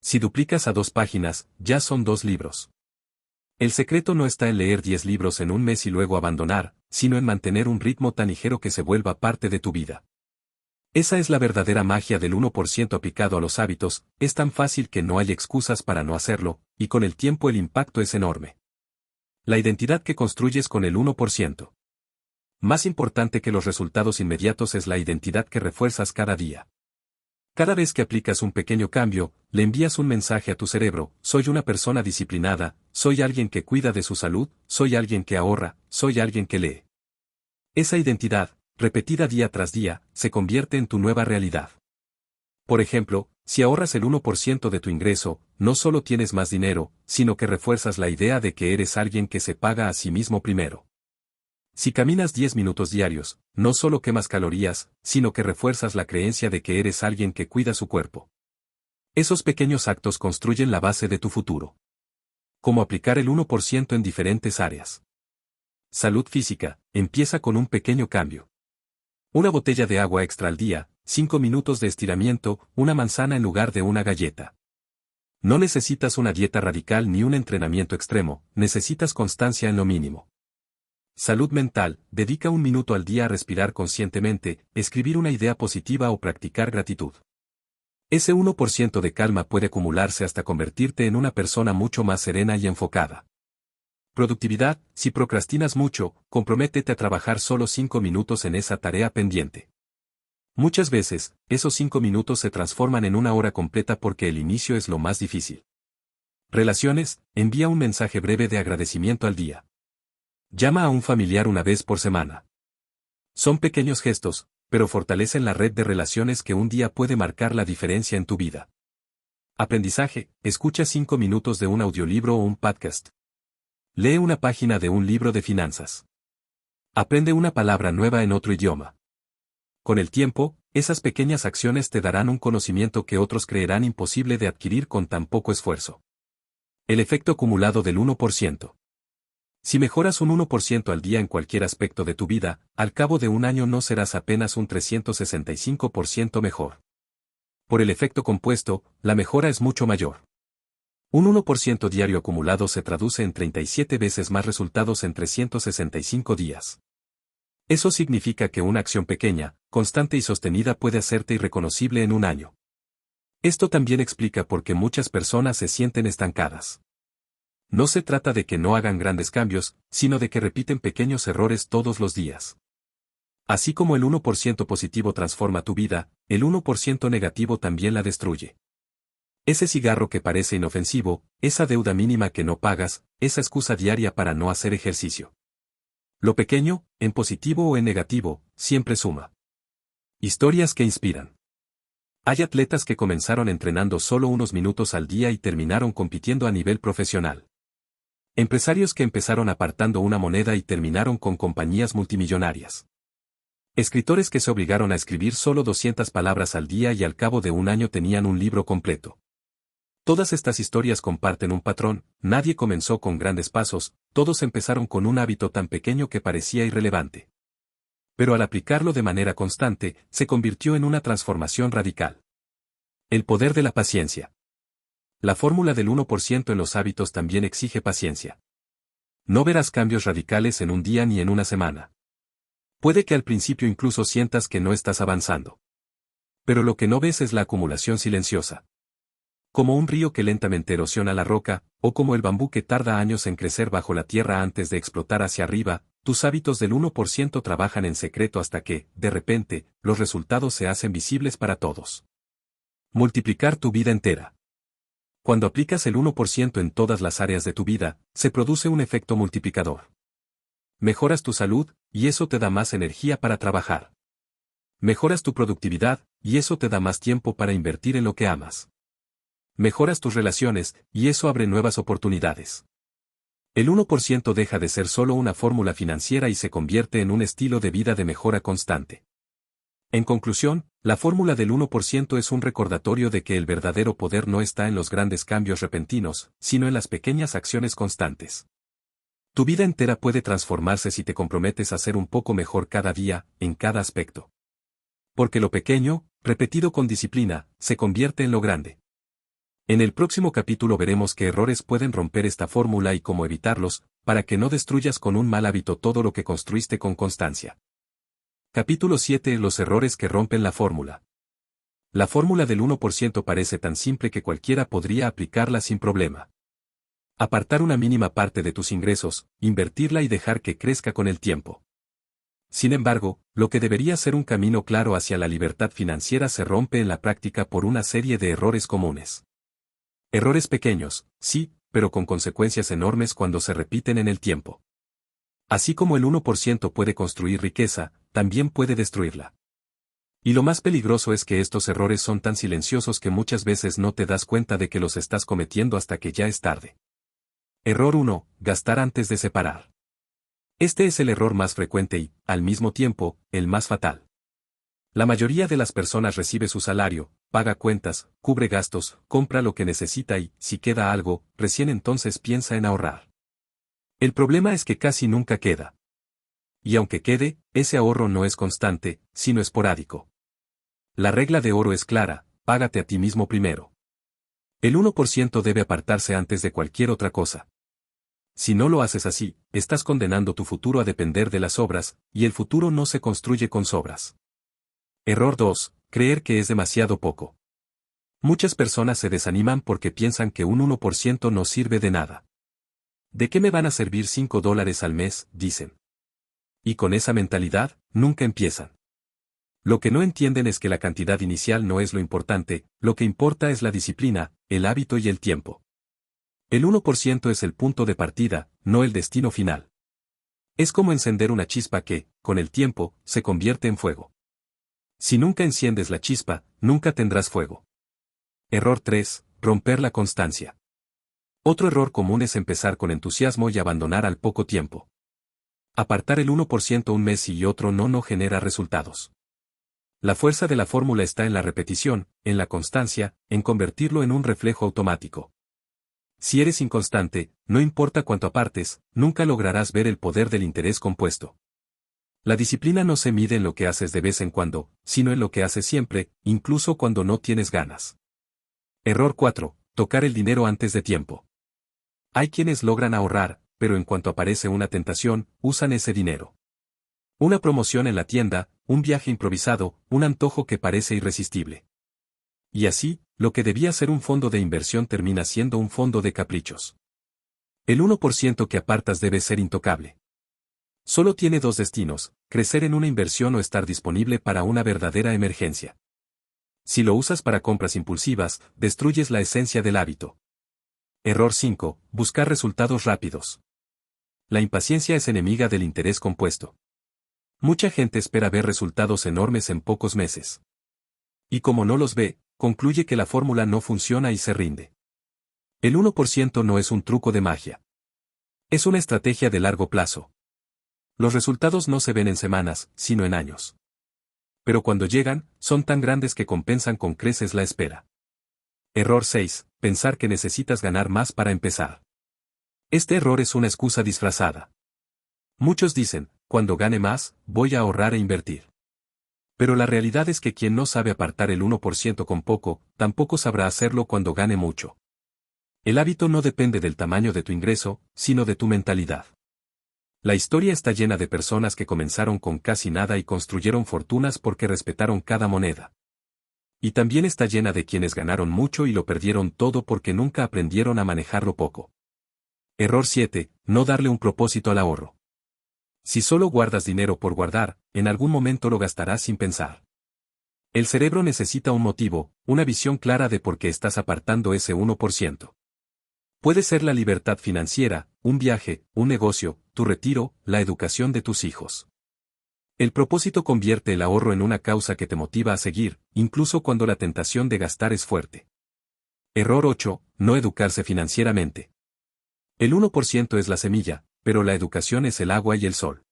Si duplicas a 2 páginas, ya son 2 libros. El secreto no está en leer 10 libros en un mes y luego abandonar, sino en mantener un ritmo tan ligero que se vuelva parte de tu vida. Esa es la verdadera magia del 1% aplicado a los hábitos, es tan fácil que no hay excusas para no hacerlo, y con el tiempo el impacto es enorme. La identidad que construyes con el 1%. Más importante que los resultados inmediatos es la identidad que refuerzas cada día. Cada vez que aplicas un pequeño cambio, le envías un mensaje a tu cerebro: soy una persona disciplinada, soy alguien que cuida de su salud, soy alguien que ahorra, soy alguien que lee. Esa identidad, repetida día tras día, se convierte en tu nueva realidad. Por ejemplo, si ahorras el 1% de tu ingreso, no solo tienes más dinero, sino que refuerzas la idea de que eres alguien que se paga a sí mismo primero. Si caminas 10 minutos diarios, no solo quemas calorías, sino que refuerzas la creencia de que eres alguien que cuida su cuerpo. Esos pequeños actos construyen la base de tu futuro. Cómo aplicar el 1% en diferentes áreas. Salud física, empieza con un pequeño cambio. Una botella de agua extra al día, 5 minutos de estiramiento, una manzana en lugar de una galleta. No necesitas una dieta radical ni un entrenamiento extremo, necesitas constancia en lo mínimo. Salud mental, dedica 1 minuto al día a respirar conscientemente, escribir una idea positiva o practicar gratitud. Ese 1% de calma puede acumularse hasta convertirte en una persona mucho más serena y enfocada. Productividad, si procrastinas mucho, comprométete a trabajar solo 5 minutos en esa tarea pendiente. Muchas veces, esos 5 minutos se transforman en una hora completa porque el inicio es lo más difícil. Relaciones, envía un mensaje breve de agradecimiento al día. Llama a un familiar una vez por semana. Son pequeños gestos, pero fortalecen la red de relaciones que un día puede marcar la diferencia en tu vida. Aprendizaje, escucha 5 minutos de un audiolibro o un podcast. Lee una página de un libro de finanzas. Aprende una palabra nueva en otro idioma. Con el tiempo, esas pequeñas acciones te darán un conocimiento que otros creerán imposible de adquirir con tan poco esfuerzo. El efecto acumulado del 1%. Si mejoras un 1% al día en cualquier aspecto de tu vida, al cabo de un año no serás apenas un 365% mejor. Por el efecto compuesto, la mejora es mucho mayor. Un 1% diario acumulado se traduce en 37 veces más resultados en 365 días. Eso significa que una acción pequeña, constante y sostenida puede hacerte irreconocible en un año. Esto también explica por qué muchas personas se sienten estancadas. No se trata de que no hagan grandes cambios, sino de que repiten pequeños errores todos los días. Así como el 1% positivo transforma tu vida, el 1% negativo también la destruye. Ese cigarro que parece inofensivo, esa deuda mínima que no pagas, esa excusa diaria para no hacer ejercicio. Lo pequeño, en positivo o en negativo, siempre suma. Historias que inspiran. Hay atletas que comenzaron entrenando solo unos minutos al día y terminaron compitiendo a nivel profesional. Empresarios que empezaron apartando una moneda y terminaron con compañías multimillonarias. Escritores que se obligaron a escribir solo 200 palabras al día y al cabo de un año tenían un libro completo. Todas estas historias comparten un patrón: nadie comenzó con grandes pasos, todos empezaron con un hábito tan pequeño que parecía irrelevante. Pero al aplicarlo de manera constante, se convirtió en una transformación radical. El poder de la paciencia. La fórmula del 1% en los hábitos también exige paciencia. No verás cambios radicales en un día ni en una semana. Puede que al principio incluso sientas que no estás avanzando. Pero lo que no ves es la acumulación silenciosa. Como un río que lentamente erosiona la roca, o como el bambú que tarda años en crecer bajo la tierra antes de explotar hacia arriba, tus hábitos del 1% trabajan en secreto hasta que, de repente, los resultados se hacen visibles para todos. Multiplicar tu vida entera. Cuando aplicas el 1% en todas las áreas de tu vida, se produce un efecto multiplicador. Mejoras tu salud, y eso te da más energía para trabajar. Mejoras tu productividad, y eso te da más tiempo para invertir en lo que amas. Mejoras tus relaciones, y eso abre nuevas oportunidades. El 1% deja de ser solo una fórmula financiera y se convierte en un estilo de vida de mejora constante. En conclusión, la fórmula del 1% es un recordatorio de que el verdadero poder no está en los grandes cambios repentinos, sino en las pequeñas acciones constantes. Tu vida entera puede transformarse si te comprometes a ser un poco mejor cada día, en cada aspecto. Porque lo pequeño, repetido con disciplina, se convierte en lo grande. En el próximo capítulo veremos qué errores pueden romper esta fórmula y cómo evitarlos, para que no destruyas con un mal hábito todo lo que construiste con constancia. Capítulo 7. Los errores que rompen la fórmula. La fórmula del 1% parece tan simple que cualquiera podría aplicarla sin problema. Apartar una mínima parte de tus ingresos, invertirla y dejar que crezca con el tiempo. Sin embargo, lo que debería ser un camino claro hacia la libertad financiera se rompe en la práctica por una serie de errores comunes. Errores pequeños, sí, pero con consecuencias enormes cuando se repiten en el tiempo. Así como el 1% puede construir riqueza, también puede destruirla. Y lo más peligroso es que estos errores son tan silenciosos que muchas veces no te das cuenta de que los estás cometiendo hasta que ya es tarde. Error 1. Gastar antes de separar. Este es el error más frecuente y, al mismo tiempo, el más fatal. La mayoría de las personas recibe su salario, paga cuentas, cubre gastos, compra lo que necesita y, si queda algo, recién entonces piensa en ahorrar. El problema es que casi nunca queda. Y aunque quede, ese ahorro no es constante, sino esporádico. La regla de oro es clara: págate a ti mismo primero. El 1% debe apartarse antes de cualquier otra cosa. Si no lo haces así, estás condenando tu futuro a depender de las sobras, y el futuro no se construye con sobras. Error 2. Creer que es demasiado poco. Muchas personas se desaniman porque piensan que un 1% no sirve de nada. ¿De qué me van a servir $5 al mes?, dicen. Y con esa mentalidad, nunca empiezan. Lo que no entienden es que la cantidad inicial no es lo importante, lo que importa es la disciplina, el hábito y el tiempo. El 1% es el punto de partida, no el destino final. Es como encender una chispa que, con el tiempo, se convierte en fuego. Si nunca enciendes la chispa, nunca tendrás fuego. Error 3. Romper la constancia. Otro error común es empezar con entusiasmo y abandonar al poco tiempo. Apartar el 1% un mes y otro no genera resultados. La fuerza de la fórmula está en la repetición, en la constancia, en convertirlo en un reflejo automático. Si eres inconstante, no importa cuánto apartes, nunca lograrás ver el poder del interés compuesto. La disciplina no se mide en lo que haces de vez en cuando, sino en lo que haces siempre, incluso cuando no tienes ganas. Error 4. Tocar el dinero antes de tiempo. Hay quienes logran ahorrar, pero en cuanto aparece una tentación, usan ese dinero. Una promoción en la tienda, un viaje improvisado, un antojo que parece irresistible. Y así, lo que debía ser un fondo de inversión termina siendo un fondo de caprichos. El 1% que apartas debe ser intocable. Solo tiene dos destinos: crecer en una inversión o estar disponible para una verdadera emergencia. Si lo usas para compras impulsivas, destruyes la esencia del hábito. Error 5. Buscar resultados rápidos. La impaciencia es enemiga del interés compuesto. Mucha gente espera ver resultados enormes en pocos meses. Y como no los ve, concluye que la fórmula no funciona y se rinde. El 1% no es un truco de magia. Es una estrategia de largo plazo. Los resultados no se ven en semanas, sino en años. Pero cuando llegan, son tan grandes que compensan con creces la espera. Error 6. Pensar que necesitas ganar más para empezar. Este error es una excusa disfrazada. Muchos dicen: cuando gane más, voy a ahorrar e invertir. Pero la realidad es que quien no sabe apartar el 1% con poco, tampoco sabrá hacerlo cuando gane mucho. El hábito no depende del tamaño de tu ingreso, sino de tu mentalidad. La historia está llena de personas que comenzaron con casi nada y construyeron fortunas porque respetaron cada moneda. Y también está llena de quienes ganaron mucho y lo perdieron todo porque nunca aprendieron a manejarlo poco. Error 7. No darle un propósito al ahorro. Si solo guardas dinero por guardar, en algún momento lo gastarás sin pensar. El cerebro necesita un motivo, una visión clara de por qué estás apartando ese 1%. Puede ser la libertad financiera, un viaje, un negocio, tu retiro, la educación de tus hijos. El propósito convierte el ahorro en una causa que te motiva a seguir, incluso cuando la tentación de gastar es fuerte. Error 8. No educarse financieramente. El 1% es la semilla, pero la educación es el agua y el sol.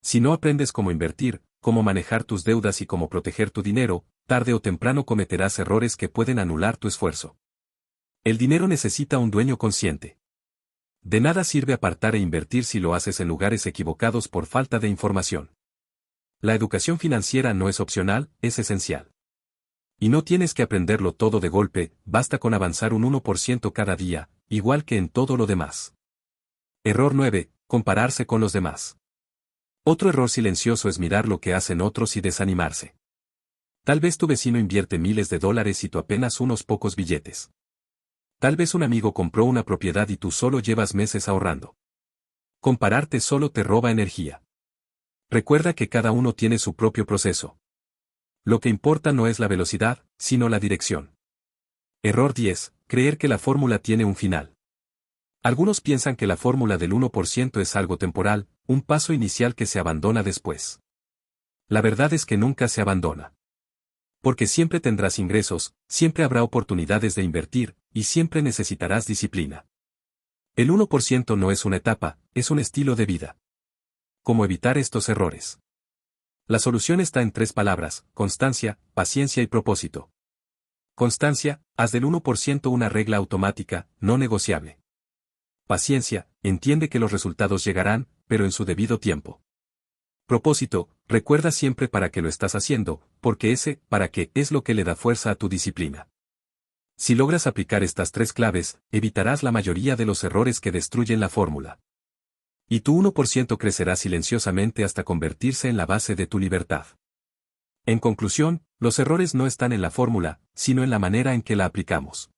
Si no aprendes cómo invertir, cómo manejar tus deudas y cómo proteger tu dinero, tarde o temprano cometerás errores que pueden anular tu esfuerzo. El dinero necesita un dueño consciente. De nada sirve apartar e invertir si lo haces en lugares equivocados por falta de información. La educación financiera no es opcional, es esencial. Y no tienes que aprenderlo todo de golpe, basta con avanzar un 1% cada día, igual que en todo lo demás. Error 9. Compararse con los demás. Otro error silencioso es mirar lo que hacen otros y desanimarse. Tal vez tu vecino invierte miles de dólares y tú apenas unos pocos billetes. Tal vez un amigo compró una propiedad y tú solo llevas meses ahorrando. Compararte solo te roba energía. Recuerda que cada uno tiene su propio proceso. Lo que importa no es la velocidad, sino la dirección. Error 10. Creer que la fórmula tiene un final. Algunos piensan que la fórmula del 1% es algo temporal, un paso inicial que se abandona después. La verdad es que nunca se abandona. Porque siempre tendrás ingresos, siempre habrá oportunidades de invertir, y siempre necesitarás disciplina. El 1% no es una etapa, es un estilo de vida. ¿Cómo evitar estos errores? La solución está en 3 palabras: constancia, paciencia y propósito. Constancia, haz del 1% una regla automática, no negociable. Paciencia, entiende que los resultados llegarán, pero en su debido tiempo. Propósito, recuerda siempre para qué lo estás haciendo, porque ese para qué es lo que le da fuerza a tu disciplina. Si logras aplicar estas 3 claves, evitarás la mayoría de los errores que destruyen la fórmula. Y tu 1% crecerá silenciosamente hasta convertirse en la base de tu libertad. En conclusión, los errores no están en la fórmula, sino en la manera en que la aplicamos.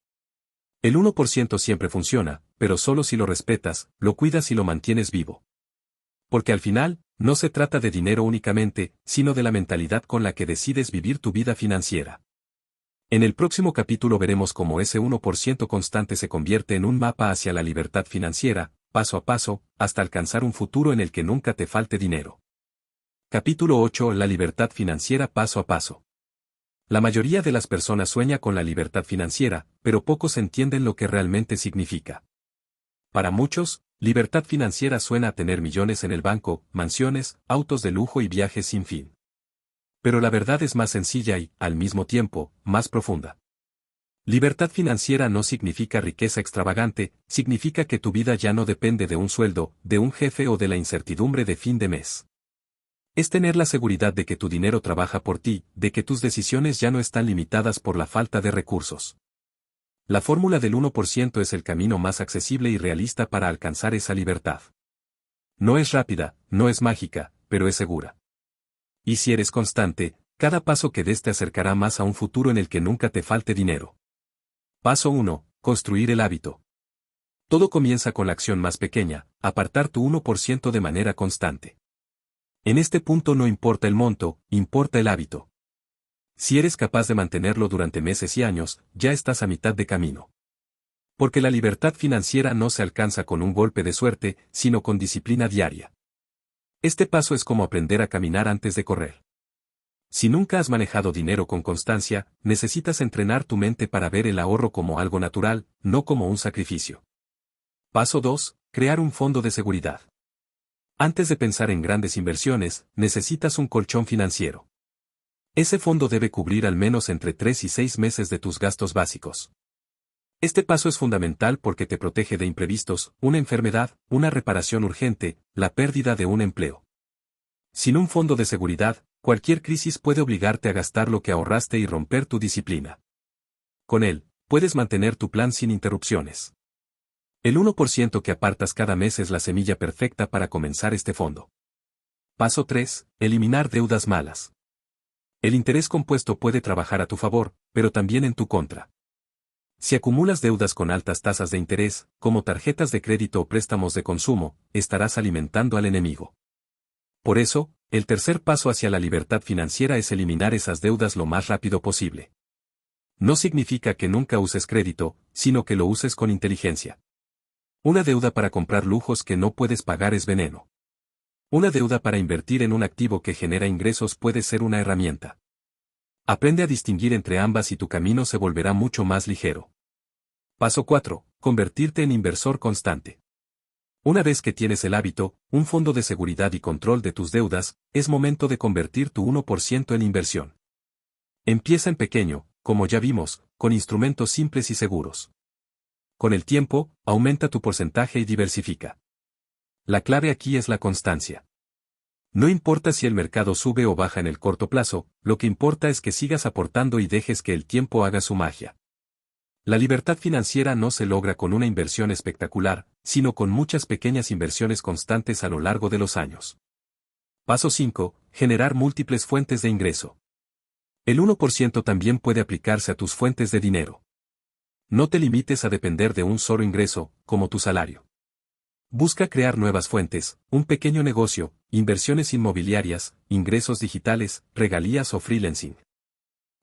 El 1% siempre funciona, pero solo si lo respetas, lo cuidas y lo mantienes vivo. Porque al final, no se trata de dinero únicamente, sino de la mentalidad con la que decides vivir tu vida financiera. En el próximo capítulo veremos cómo ese 1% constante se convierte en un mapa hacia la libertad financiera, paso a paso, hasta alcanzar un futuro en el que nunca te falte dinero. Capítulo 8. La libertad financiera paso a paso. La mayoría de las personas sueña con la libertad financiera, pero pocos entienden lo que realmente significa. Para muchos, libertad financiera suena a tener millones en el banco, mansiones, autos de lujo y viajes sin fin. Pero la verdad es más sencilla y, al mismo tiempo, más profunda. Libertad financiera no significa riqueza extravagante, significa que tu vida ya no depende de un sueldo, de un jefe o de la incertidumbre de fin de mes. Es tener la seguridad de que tu dinero trabaja por ti, de que tus decisiones ya no están limitadas por la falta de recursos. La fórmula del 1% es el camino más accesible y realista para alcanzar esa libertad. No es rápida, no es mágica, pero es segura. Y si eres constante, cada paso que des te acercará más a un futuro en el que nunca te falte dinero. Paso 1. Construir el hábito. Todo comienza con la acción más pequeña, apartar tu 1% de manera constante. En este punto no importa el monto, importa el hábito. Si eres capaz de mantenerlo durante meses y años, ya estás a mitad de camino. Porque la libertad financiera no se alcanza con un golpe de suerte, sino con disciplina diaria. Este paso es como aprender a caminar antes de correr. Si nunca has manejado dinero con constancia, necesitas entrenar tu mente para ver el ahorro como algo natural, no como un sacrificio. Paso 2. Crear un fondo de seguridad. Antes de pensar en grandes inversiones, necesitas un colchón financiero. Ese fondo debe cubrir al menos entre 3 y 6 meses de tus gastos básicos. Este paso es fundamental porque te protege de imprevistos, una enfermedad, una reparación urgente, la pérdida de un empleo. Sin un fondo de seguridad, cualquier crisis puede obligarte a gastar lo que ahorraste y romper tu disciplina. Con él, puedes mantener tu plan sin interrupciones. El 1% que apartas cada mes es la semilla perfecta para comenzar este fondo. Paso 3. Eliminar deudas malas. El interés compuesto puede trabajar a tu favor, pero también en tu contra. Si acumulas deudas con altas tasas de interés, como tarjetas de crédito o préstamos de consumo, estarás alimentando al enemigo. Por eso, el tercer paso hacia la libertad financiera es eliminar esas deudas lo más rápido posible. No significa que nunca uses crédito, sino que lo uses con inteligencia. Una deuda para comprar lujos que no puedes pagar es veneno. Una deuda para invertir en un activo que genera ingresos puede ser una herramienta. Aprende a distinguir entre ambas y tu camino se volverá mucho más ligero. Paso 4. Convertirte en inversor constante. Una vez que tienes el hábito, un fondo de seguridad y control de tus deudas, es momento de convertir tu 1% en inversión. Empieza en pequeño, como ya vimos, con instrumentos simples y seguros. Con el tiempo, aumenta tu porcentaje y diversifica. La clave aquí es la constancia. No importa si el mercado sube o baja en el corto plazo, lo que importa es que sigas aportando y dejes que el tiempo haga su magia. La libertad financiera no se logra con una inversión espectacular, sino con muchas pequeñas inversiones constantes a lo largo de los años. Paso 5. Generar múltiples fuentes de ingreso. El 1% también puede aplicarse a tus fuentes de dinero. No te limites a depender de un solo ingreso, como tu salario. Busca crear nuevas fuentes, un pequeño negocio, inversiones inmobiliarias, ingresos digitales, regalías o freelancing.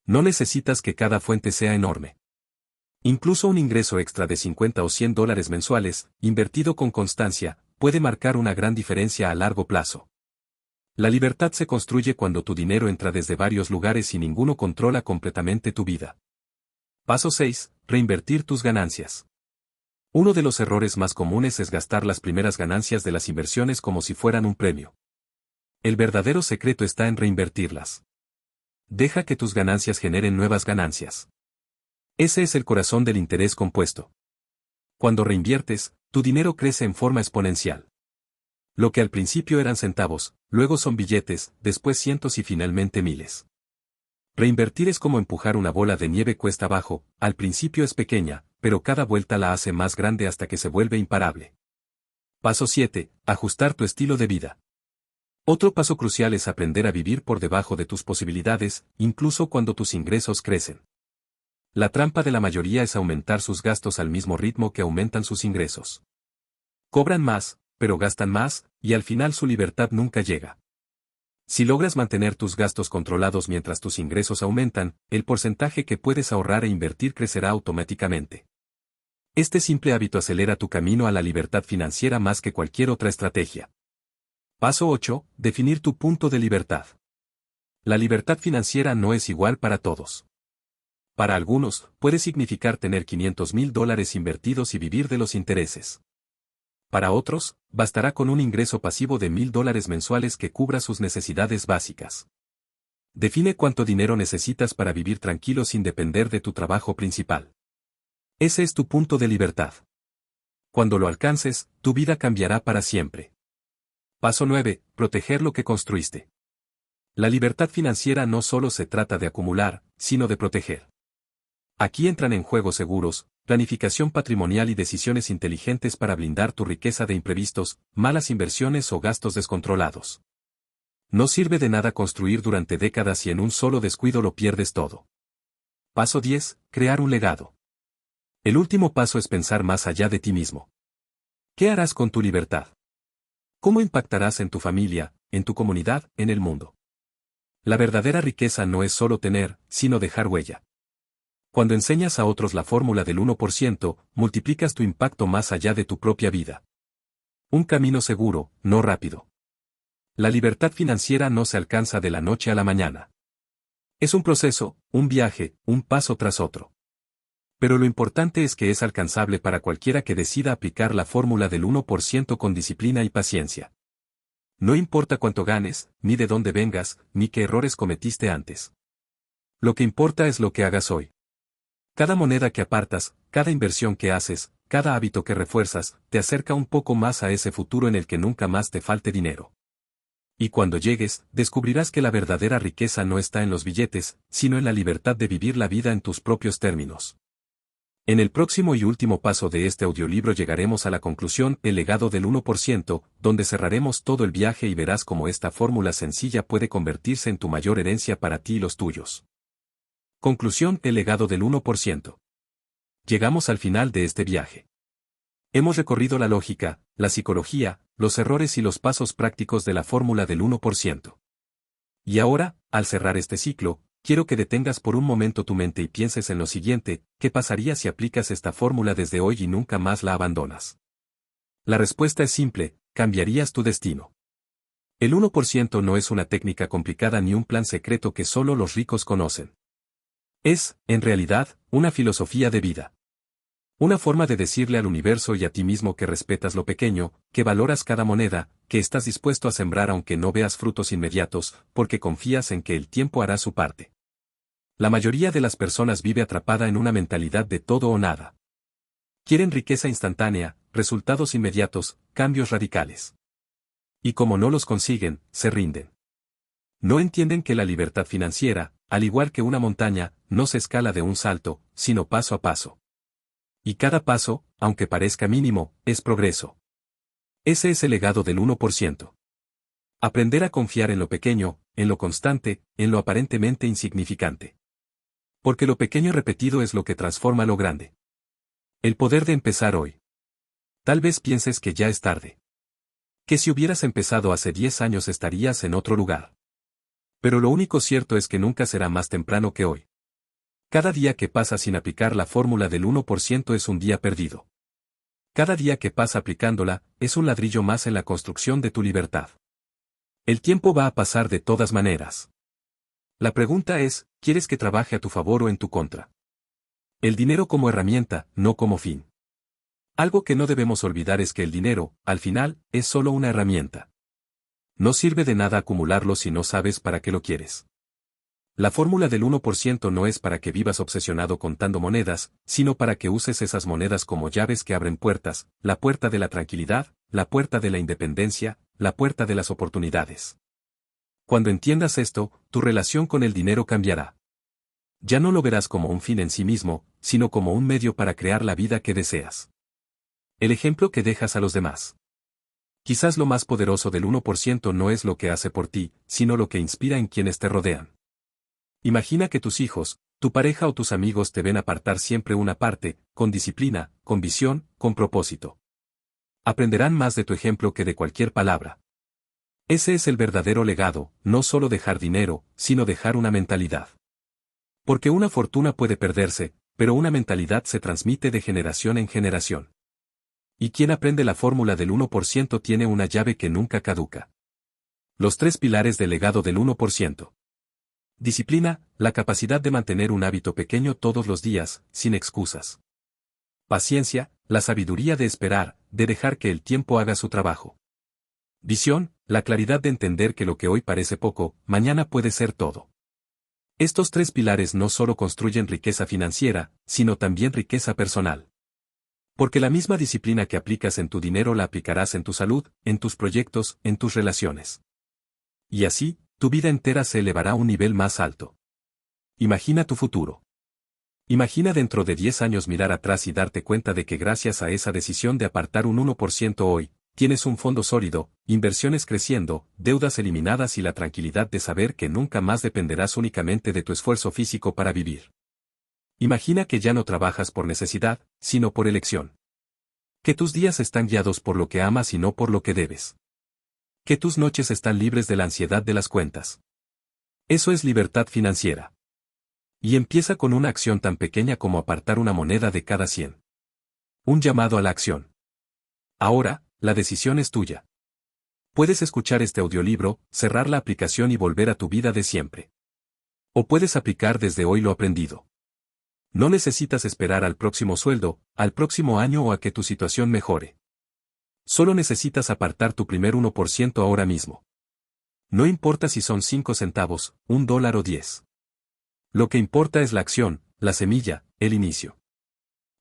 No necesitas que cada fuente sea enorme. Incluso un ingreso extra de 50 o $100 mensuales, invertido con constancia, puede marcar una gran diferencia a largo plazo. La libertad se construye cuando tu dinero entra desde varios lugares y ninguno controla completamente tu vida. Paso 6. Reinvertir tus ganancias. Uno de los errores más comunes es gastar las primeras ganancias de las inversiones como si fueran un premio. El verdadero secreto está en reinvertirlas. Deja que tus ganancias generen nuevas ganancias. Ese es el corazón del interés compuesto. Cuando reinviertes, tu dinero crece en forma exponencial. Lo que al principio eran centavos, luego son billetes, después cientos y finalmente miles. Reinvertir es como empujar una bola de nieve cuesta abajo, al principio es pequeña, pero cada vuelta la hace más grande hasta que se vuelve imparable. Paso 7. Ajustar tu estilo de vida. Otro paso crucial es aprender a vivir por debajo de tus posibilidades, incluso cuando tus ingresos crecen. La trampa de la mayoría es aumentar sus gastos al mismo ritmo que aumentan sus ingresos. Cobran más, pero gastan más, y al final su libertad nunca llega. Si logras mantener tus gastos controlados mientras tus ingresos aumentan, el porcentaje que puedes ahorrar e invertir crecerá automáticamente. Este simple hábito acelera tu camino a la libertad financiera más que cualquier otra estrategia. Paso 8. Definir tu punto de libertad. La libertad financiera no es igual para todos. Para algunos, puede significar tener $500,000 invertidos y vivir de los intereses. Para otros, bastará con un ingreso pasivo de $1,000 mensuales que cubra sus necesidades básicas. Define cuánto dinero necesitas para vivir tranquilo sin depender de tu trabajo principal. Ese es tu punto de libertad. Cuando lo alcances, tu vida cambiará para siempre. Paso 9. Proteger lo que construiste. La libertad financiera no solo se trata de acumular, sino de proteger. Aquí entran en juego seguros, planificación patrimonial y decisiones inteligentes para blindar tu riqueza de imprevistos, malas inversiones o gastos descontrolados. No sirve de nada construir durante décadas y en un solo descuido lo pierdes todo. Paso 10. Crear un legado. El último paso es pensar más allá de ti mismo. ¿Qué harás con tu libertad? ¿Cómo impactarás en tu familia, en tu comunidad, en el mundo? La verdadera riqueza no es solo tener, sino dejar huella. Cuando enseñas a otros la fórmula del 1%, multiplicas tu impacto más allá de tu propia vida. Un camino seguro, no rápido. La libertad financiera no se alcanza de la noche a la mañana. Es un proceso, un viaje, un paso tras otro. Pero lo importante es que es alcanzable para cualquiera que decida aplicar la fórmula del 1% con disciplina y paciencia. No importa cuánto ganes, ni de dónde vengas, ni qué errores cometiste antes. Lo que importa es lo que hagas hoy. Cada moneda que apartas, cada inversión que haces, cada hábito que refuerzas, te acerca un poco más a ese futuro en el que nunca más te falte dinero. Y cuando llegues, descubrirás que la verdadera riqueza no está en los billetes, sino en la libertad de vivir la vida en tus propios términos. En el próximo y último paso de este audiolibro llegaremos a la conclusión, el legado del 1%, donde cerraremos todo el viaje y verás cómo esta fórmula sencilla puede convertirse en tu mayor herencia para ti y los tuyos. Conclusión, el legado del 1%. Llegamos al final de este viaje. Hemos recorrido la lógica, la psicología, los errores y los pasos prácticos de la fórmula del 1%. Y ahora, al cerrar este ciclo, quiero que detengas por un momento tu mente y pienses en lo siguiente: ¿qué pasaría si aplicas esta fórmula desde hoy y nunca más la abandonas? La respuesta es simple: cambiarías tu destino. El 1% no es una técnica complicada ni un plan secreto que solo los ricos conocen. Es, en realidad, una filosofía de vida. Una forma de decirle al universo y a ti mismo que respetas lo pequeño, que valoras cada moneda, que estás dispuesto a sembrar aunque no veas frutos inmediatos, porque confías en que el tiempo hará su parte. La mayoría de las personas vive atrapada en una mentalidad de todo o nada. Quieren riqueza instantánea, resultados inmediatos, cambios radicales. Y como no los consiguen, se rinden. No entienden que la libertad financiera, al igual que una montaña, no se escala de un salto, sino paso a paso. Y cada paso, aunque parezca mínimo, es progreso. Ese es el legado del 1%. Aprender a confiar en lo pequeño, en lo constante, en lo aparentemente insignificante. Porque lo pequeño repetido es lo que transforma lo grande. El poder de empezar hoy. Tal vez pienses que ya es tarde. Que si hubieras empezado hace 10 años estarías en otro lugar. Pero lo único cierto es que nunca será más temprano que hoy. Cada día que pasa sin aplicar la fórmula del 1% es un día perdido. Cada día que pasa aplicándola, es un ladrillo más en la construcción de tu libertad. El tiempo va a pasar de todas maneras. La pregunta es, ¿quieres que trabaje a tu favor o en tu contra? El dinero como herramienta, no como fin. Algo que no debemos olvidar es que el dinero, al final, es solo una herramienta. No sirve de nada acumularlo si no sabes para qué lo quieres. La fórmula del 1% no es para que vivas obsesionado contando monedas, sino para que uses esas monedas como llaves que abren puertas, la puerta de la tranquilidad, la puerta de la independencia, la puerta de las oportunidades. Cuando entiendas esto, tu relación con el dinero cambiará. Ya no lo verás como un fin en sí mismo, sino como un medio para crear la vida que deseas. El ejemplo que dejas a los demás. Quizás lo más poderoso del 1% no es lo que hace por ti, sino lo que inspira en quienes te rodean. Imagina que tus hijos, tu pareja o tus amigos te ven apartar siempre una parte, con disciplina, con visión, con propósito. Aprenderán más de tu ejemplo que de cualquier palabra. Ese es el verdadero legado, no solo dejar dinero, sino dejar una mentalidad. Porque una fortuna puede perderse, pero una mentalidad se transmite de generación en generación. Y quien aprende la fórmula del 1% tiene una llave que nunca caduca. Los 3 pilares del legado del 1%. Disciplina, la capacidad de mantener un hábito pequeño todos los días, sin excusas. Paciencia, la sabiduría de esperar, de dejar que el tiempo haga su trabajo. Visión, la claridad de entender que lo que hoy parece poco, mañana puede ser todo. Estos 3 pilares no solo construyen riqueza financiera, sino también riqueza personal. Porque la misma disciplina que aplicas en tu dinero la aplicarás en tu salud, en tus proyectos, en tus relaciones. Y así, tu vida entera se elevará a un nivel más alto. Imagina tu futuro. Imagina dentro de 10 años mirar atrás y darte cuenta de que gracias a esa decisión de apartar un 1% hoy, tienes un fondo sólido, inversiones creciendo, deudas eliminadas y la tranquilidad de saber que nunca más dependerás únicamente de tu esfuerzo físico para vivir. Imagina que ya no trabajas por necesidad, sino por elección. Que tus días están guiados por lo que amas y no por lo que debes. Que tus noches están libres de la ansiedad de las cuentas. Eso es libertad financiera. Y empieza con una acción tan pequeña como apartar una moneda de cada 100. Un llamado a la acción. Ahora, la decisión es tuya. Puedes escuchar este audiolibro, cerrar la aplicación y volver a tu vida de siempre. O puedes aplicar desde hoy lo aprendido. No necesitas esperar al próximo sueldo, al próximo año o a que tu situación mejore. Solo necesitas apartar tu primer 1% ahora mismo. No importa si son 5 centavos, $1 o 10. Lo que importa es la acción, la semilla, el inicio.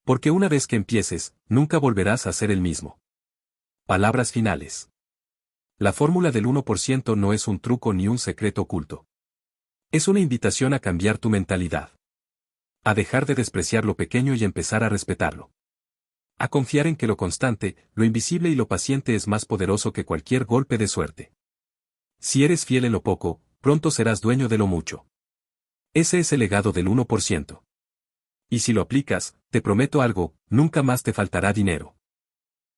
Porque una vez que empieces, nunca volverás a ser el mismo. Palabras finales. La fórmula del 1% no es un truco ni un secreto oculto. Es una invitación a cambiar tu mentalidad. A dejar de despreciar lo pequeño y empezar a respetarlo. A confiar en que lo constante, lo invisible y lo paciente es más poderoso que cualquier golpe de suerte. Si eres fiel en lo poco, pronto serás dueño de lo mucho. Ese es el legado del 1%. Y si lo aplicas, te prometo algo, nunca más te faltará dinero.